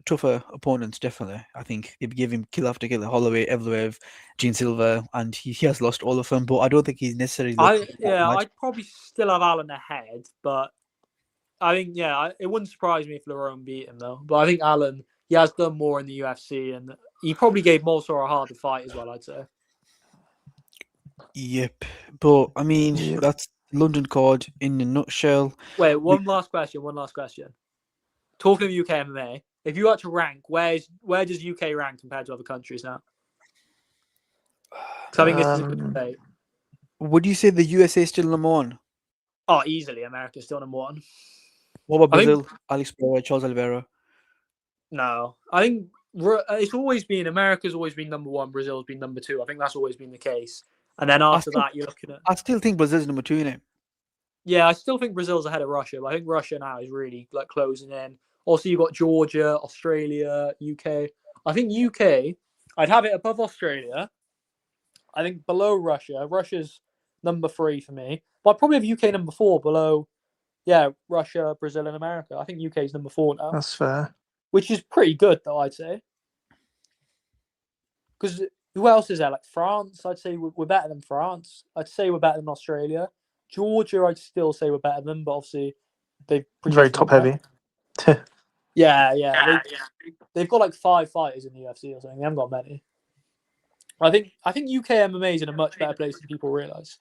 tougher opponents. Definitely, I think they give him kill after kill. Holloway, Evloev, Gene Silver, and he has lost all of them. But I don't think he's necessarily. I'd probably still have Alan ahead, but it wouldn't surprise me if Lerone beat him though. But I think Allen, he has done more in the UFC, and he probably gave Movsar a harder fight as well. I'd say. Yep. But I mean, Yep. that's London card in a nutshell. Wait, one last question. Talking of UK MMA, if you had to rank, where does UK rank compared to other countries now? Because I think this is a good debate. Would you say the USA is still number one? Oh, easily, America's still number one. What about I think- Brazil? Alex Pereira, Charles Oliveira. No, I think it's always been America's always been number one. Brazil's been number two. I think that's always been the case. And then after that, you're looking at. I still think Brazil's number 2 in it. Yeah, I still think Brazil's ahead of Russia, but I think Russia now is really like closing in. Also, you've got Georgia, Australia, UK. I think UK, I'd have it above Australia. I think below Russia. Russia's number 3 for me. But I'd probably have UK number 4 below, Russia, Brazil, and America. I think UK's number 4 now, That's fair. which is pretty good, though, I'd say. Because who else is there? Like France, I'd say we're better than France. I'd say we're better than Australia. Georgia, I'd still say we're better than, but obviously they've Very top heavy. Yeah. They've got like 5 fighters in the UFC or something. They haven't got many. I think UK MMA is in a much better place than people realise.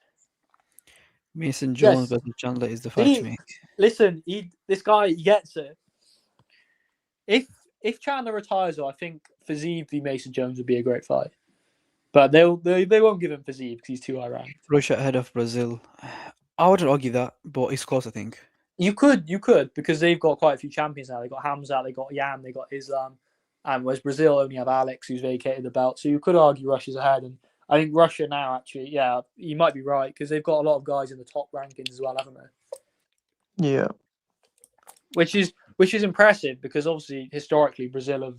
Mason Jones Yes. versus Chandler is the fight to make. Listen, this guy he gets it. If Chandler retires, though, I think Fiziev v Mason Jones would be a great fight. But they won't give him Fiziev because he's too high ranked. Russia ahead of Brazil. I wouldn't argue that, but it's close, I think. You could because they've got quite a few champions now. They got Hamzat, they got Yan, they got Islam, and whereas Brazil only have Alex, who's vacated the belt. So you could argue Russia's ahead, and I think Russia now actually, you might be right because they've got a lot of guys in the top rankings as well, haven't they? Yeah. Which is impressive because obviously historically Brazil have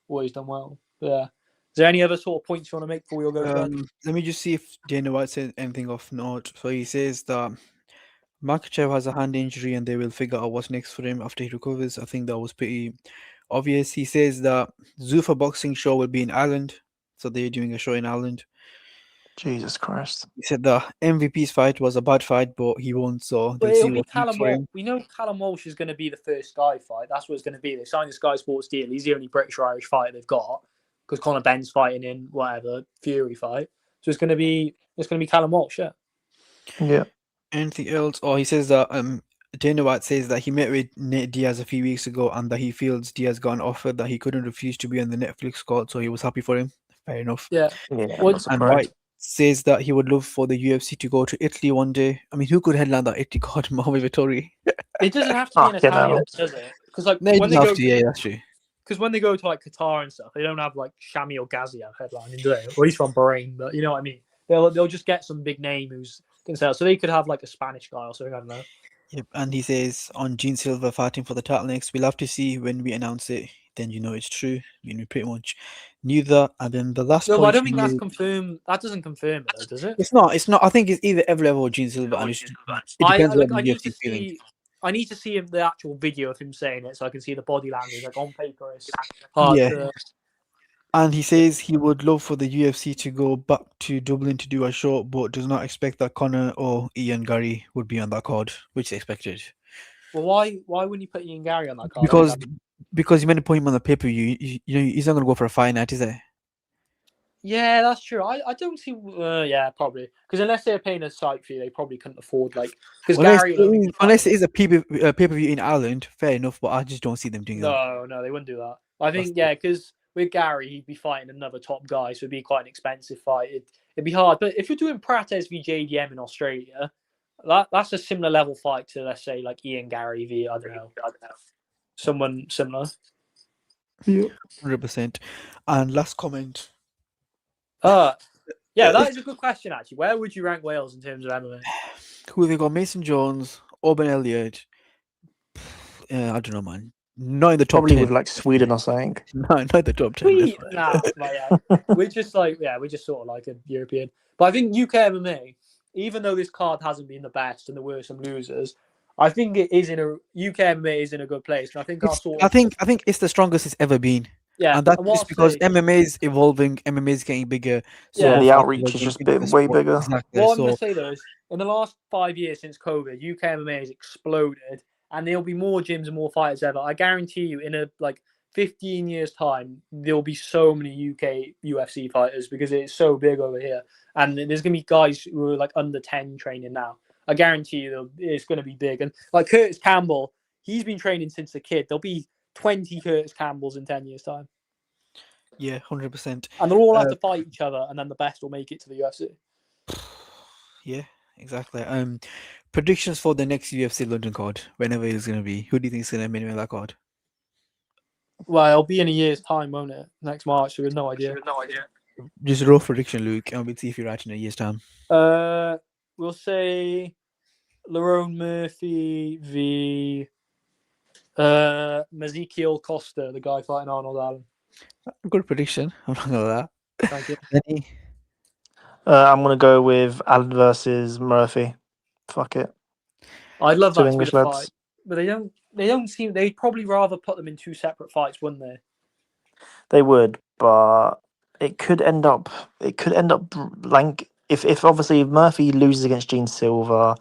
always done well. Yeah. Is there any other sort of points you want to make before we all go to bed? Let me just see if Dana White said anything of note. So he says that Makachev has a hand injury and they will figure out what's next for him after he recovers. I think that was pretty obvious. He says that Zuffa boxing show will be in Ireland, so they're doing a show in Ireland. Jesus Christ. He said the MVP's fight was a bad fight, but he won, so But they'll see it'll be what Callum next for Walsh. him. We know Callum Walsh is going to be the first Sky fight. That's what it's going to be. They signed the Sky Sports deal. He's the only British or Irish fighter they've got because Conor Benn's fighting in whatever Fury fight. So it's going to be Callum Walsh. Yeah. Yeah. Anything else? Oh, he says that Dana White says that he met with Nate Diaz a few weeks ago and that he feels Diaz got an offer that he couldn't refuse to be on the Netflix squad, so he was happy for him. Fair enough. Yeah. Yeah. Well, Not And surprised. White says that he would love for the UFC to go to Italy one day. I mean, who could headline that Italy card? Mohamed Vittori. it doesn't have to be an Fucking hell. Italian, does it? Because like No, he when doesn't they have go to. Yeah, that's true. because when they go to like Qatar and stuff, they don't have like Shamil Ghaziyev headlining, do they? Or he's from Bahrain, but you know what I mean. They'll just get some big name who's can sell. So they could have like a Spanish guy or something. I don't know. Yep, and he says on Gene Silver fighting for the title next. We'll have to see when we announce it. Then you know it's true. I mean, we pretty much knew that. And then the last No, point I don't he think that's made- confirmed. That doesn't confirm it, though, does it? It's not. It's not. I think it's either Evloev or Gene Silver. And it depends on I the need to UFC feeling. see. I need to see the actual video of him saying it, so I can see the body language. Like on paper, it's hard. Yeah. And he says he would love for the UFC to go back to Dublin to do a show, but does not expect that Conor or Ian Gary would be on that card, which is expected. Well, why wouldn't you put Ian Gary on that card? Because you meant to put him on the pay-per-view. You know, he's not going to go for a fight night, is he? Yeah, that's true. I don't see. Yeah, probably because unless they're paying a site fee, they probably couldn't afford because Gary. Unless it is a pay-per-view in Ireland, fair enough. But I just don't see them doing that. No, they wouldn't do that. I think because with Gary, he'd be fighting another top guy, so it'd be quite an expensive fight. It'd be hard. But if you're doing Prates v JDM in Australia, that's a similar level fight to let's say like Ian Gary v I don't know, someone similar. Yeah. 100%. And last comment. Yeah, that is a good question actually. Where would you rank Wales in terms of MMA? Who have they got? Mason Jones, Auburn Elliott. I don't know, man. Not in the top Probably 10. with like Sweden or something. No, not in the top 10. We're just sort of like a European. But I think UK MMA, even though this card hasn't been the best and there were some losers, I think it is UK MMA is in a good place. And I think I think it's the strongest it's ever been. Yeah, and that's just because MMA is evolving, MMA is getting bigger. So Yeah, the outreach is just way bigger. Exactly. What I'm going to say though is, in the last 5 years since COVID, UK MMA has exploded, and there'll be more gyms and more fighters ever. I guarantee you, in a 15 years time, there'll be so many UK UFC fighters because it's so big over here, and there's gonna be guys who are like under 10 training now. I guarantee you, it's gonna be big. And like Curtis Campbell, he's been training since a kid. There'll be 20 Curtis Campbells in 10 years time. Yeah, 100%. And they'll all have to fight each other, and then the best will make it to the UFC. Yeah, exactly. Predictions for the next UFC London card, whenever it's going to be. Who do you think is going to win that card? Well, it'll be in a year's time, won't it? Next March. There is no idea. Just a rough prediction, Luke, and we'll see if you're right in a year's time. We'll say Lerone Murphy v. Ezekiel Costa, the guy fighting Arnold Allen. Good prediction. I'm not gonna lie. Thank you. Lenny? I'm gonna go with Allen versus Murphy. Fuck it. I'd love Two that to be English the lads. fight, but they don't seem. They'd probably rather put them in two separate fights, wouldn't they? They would, but it could end up. Like if obviously if Murphy loses against Gene Silver,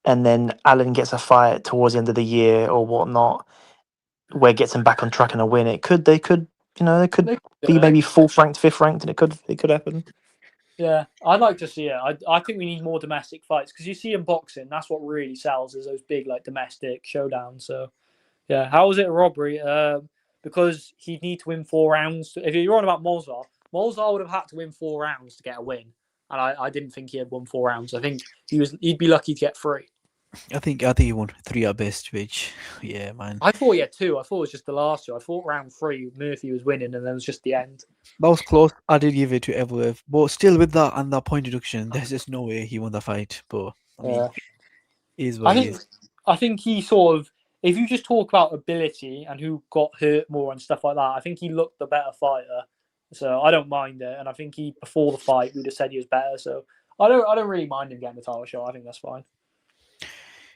and then Allen gets a fight towards the end of the year or whatnot, where it gets him back on track and a win. They could They be could, maybe 4th ranked, 5th ranked, and it could happen. Yeah, I'd like to see it. I think we need more domestic fights because you see in boxing, that's what really sells is those big domestic showdowns. So, yeah, how was it a robbery? Because he'd need to win 4 rounds. If you're on about Movsar would have had to win 4 rounds to get a win, and I didn't think he had won 4 rounds. I think he'd be lucky to get 3. I think he won 3 at best, which yeah, man. I thought he had 2. I thought it was just the last 2. I thought round 3 Murphy was winning, and then it was just the end. That was close. I did give it to Evloev, but still with that and that point deduction, there's just no way he won the fight. But I mean, it is what it is. I think he sort of, if you just talk about ability and who got hurt more and stuff like that, I think he looked the better fighter. So I don't mind it, and I think before the fight we'd have said he was better. So I don't really mind him getting the title shot. I think that's fine.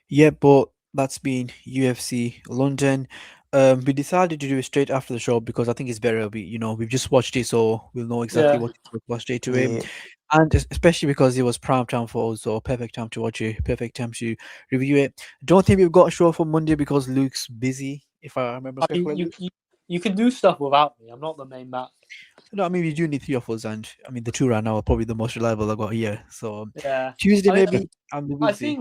Yeah, but that's been UFC London. We decided to do it straight after the show because I think it's better. We've just watched it, so we'll know exactly what to watch straight away. Yeah. And especially because it was prime time for us, so perfect time to watch it, perfect time to review it. Don't think we've got a show for Monday because Luke's busy, if I remember correctly. You can do stuff without me. I'm not the main man. No, I mean, we do need 3 of us, and I mean, the 2 right now are probably the most reliable I got here. So yeah, Tuesday maybe, and we'll see.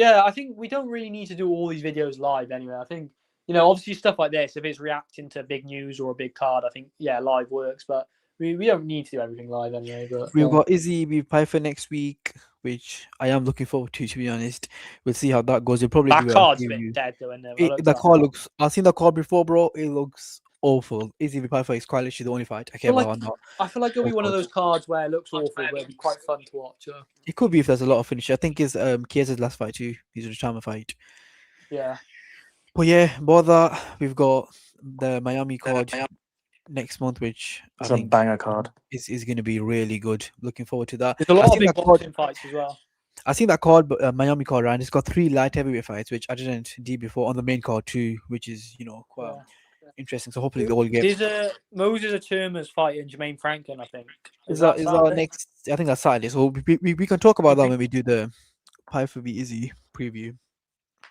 I think we don't really need to do all these videos live anyway. I think, obviously stuff like this, if it's reacting to big news or a big card, I think, live works, but we don't need to do everything live anyway. But we've got Izzy with Piper next week, which I am looking forward to be honest. We'll see how that goes. We'll probably that do card's a bit dead though, isn't it? The card looks, I've seen the card before, bro. It looks awful. Izzy with Piper is quite literally the only fight I care about. I feel like it'll be one of those cards where it looks awful, but it'll be quite fun to watch. So. It could be if there's a lot of finish. I think it's Kiesa's last fight too. His retirement fight. Yeah. But yeah, more that we've got the Miami card next month, which It's I a think banger card. is going to be really good. Looking forward to that. There's a lot of big boxing fights as well. I seen that card, but Miami card, and it's got 3 light heavyweight fights, which I didn't do before on the main card too, which is quite interesting. So hopefully they all get. There's Moses Aturma's fighting Jermaine Franklin, I think. Is that our next? I think that's Saturday. So we can talk about that when we do the Piper v Izzy preview.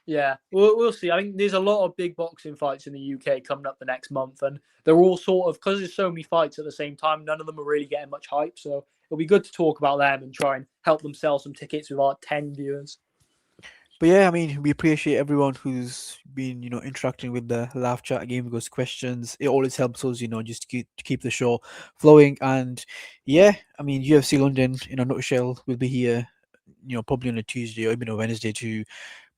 Yeah, we'll see. I think there's a lot of big boxing fights in the UK coming up the next month, and they're all sort of, because there's so many fights at the same time, none of them are really getting much hype. So it'll be good to talk about them and try and help them sell some tickets with our 10 viewers. But yeah, I mean, we appreciate everyone who's been, interacting with the live chat, giving us questions. It always helps us, just to keep the show flowing. And yeah, I mean, UFC London in a nutshell will be here, probably on a Tuesday or even a Wednesday to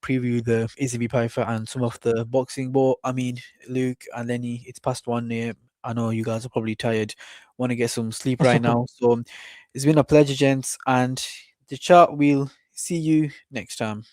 preview the Izzy v Piper and some of the boxing. But I mean, Luke and Lenny, it's past 1 a.m. I know you guys are probably tired, want to get some sleep right now. So it's been a pleasure, gents, and the chat. We'll see you next time.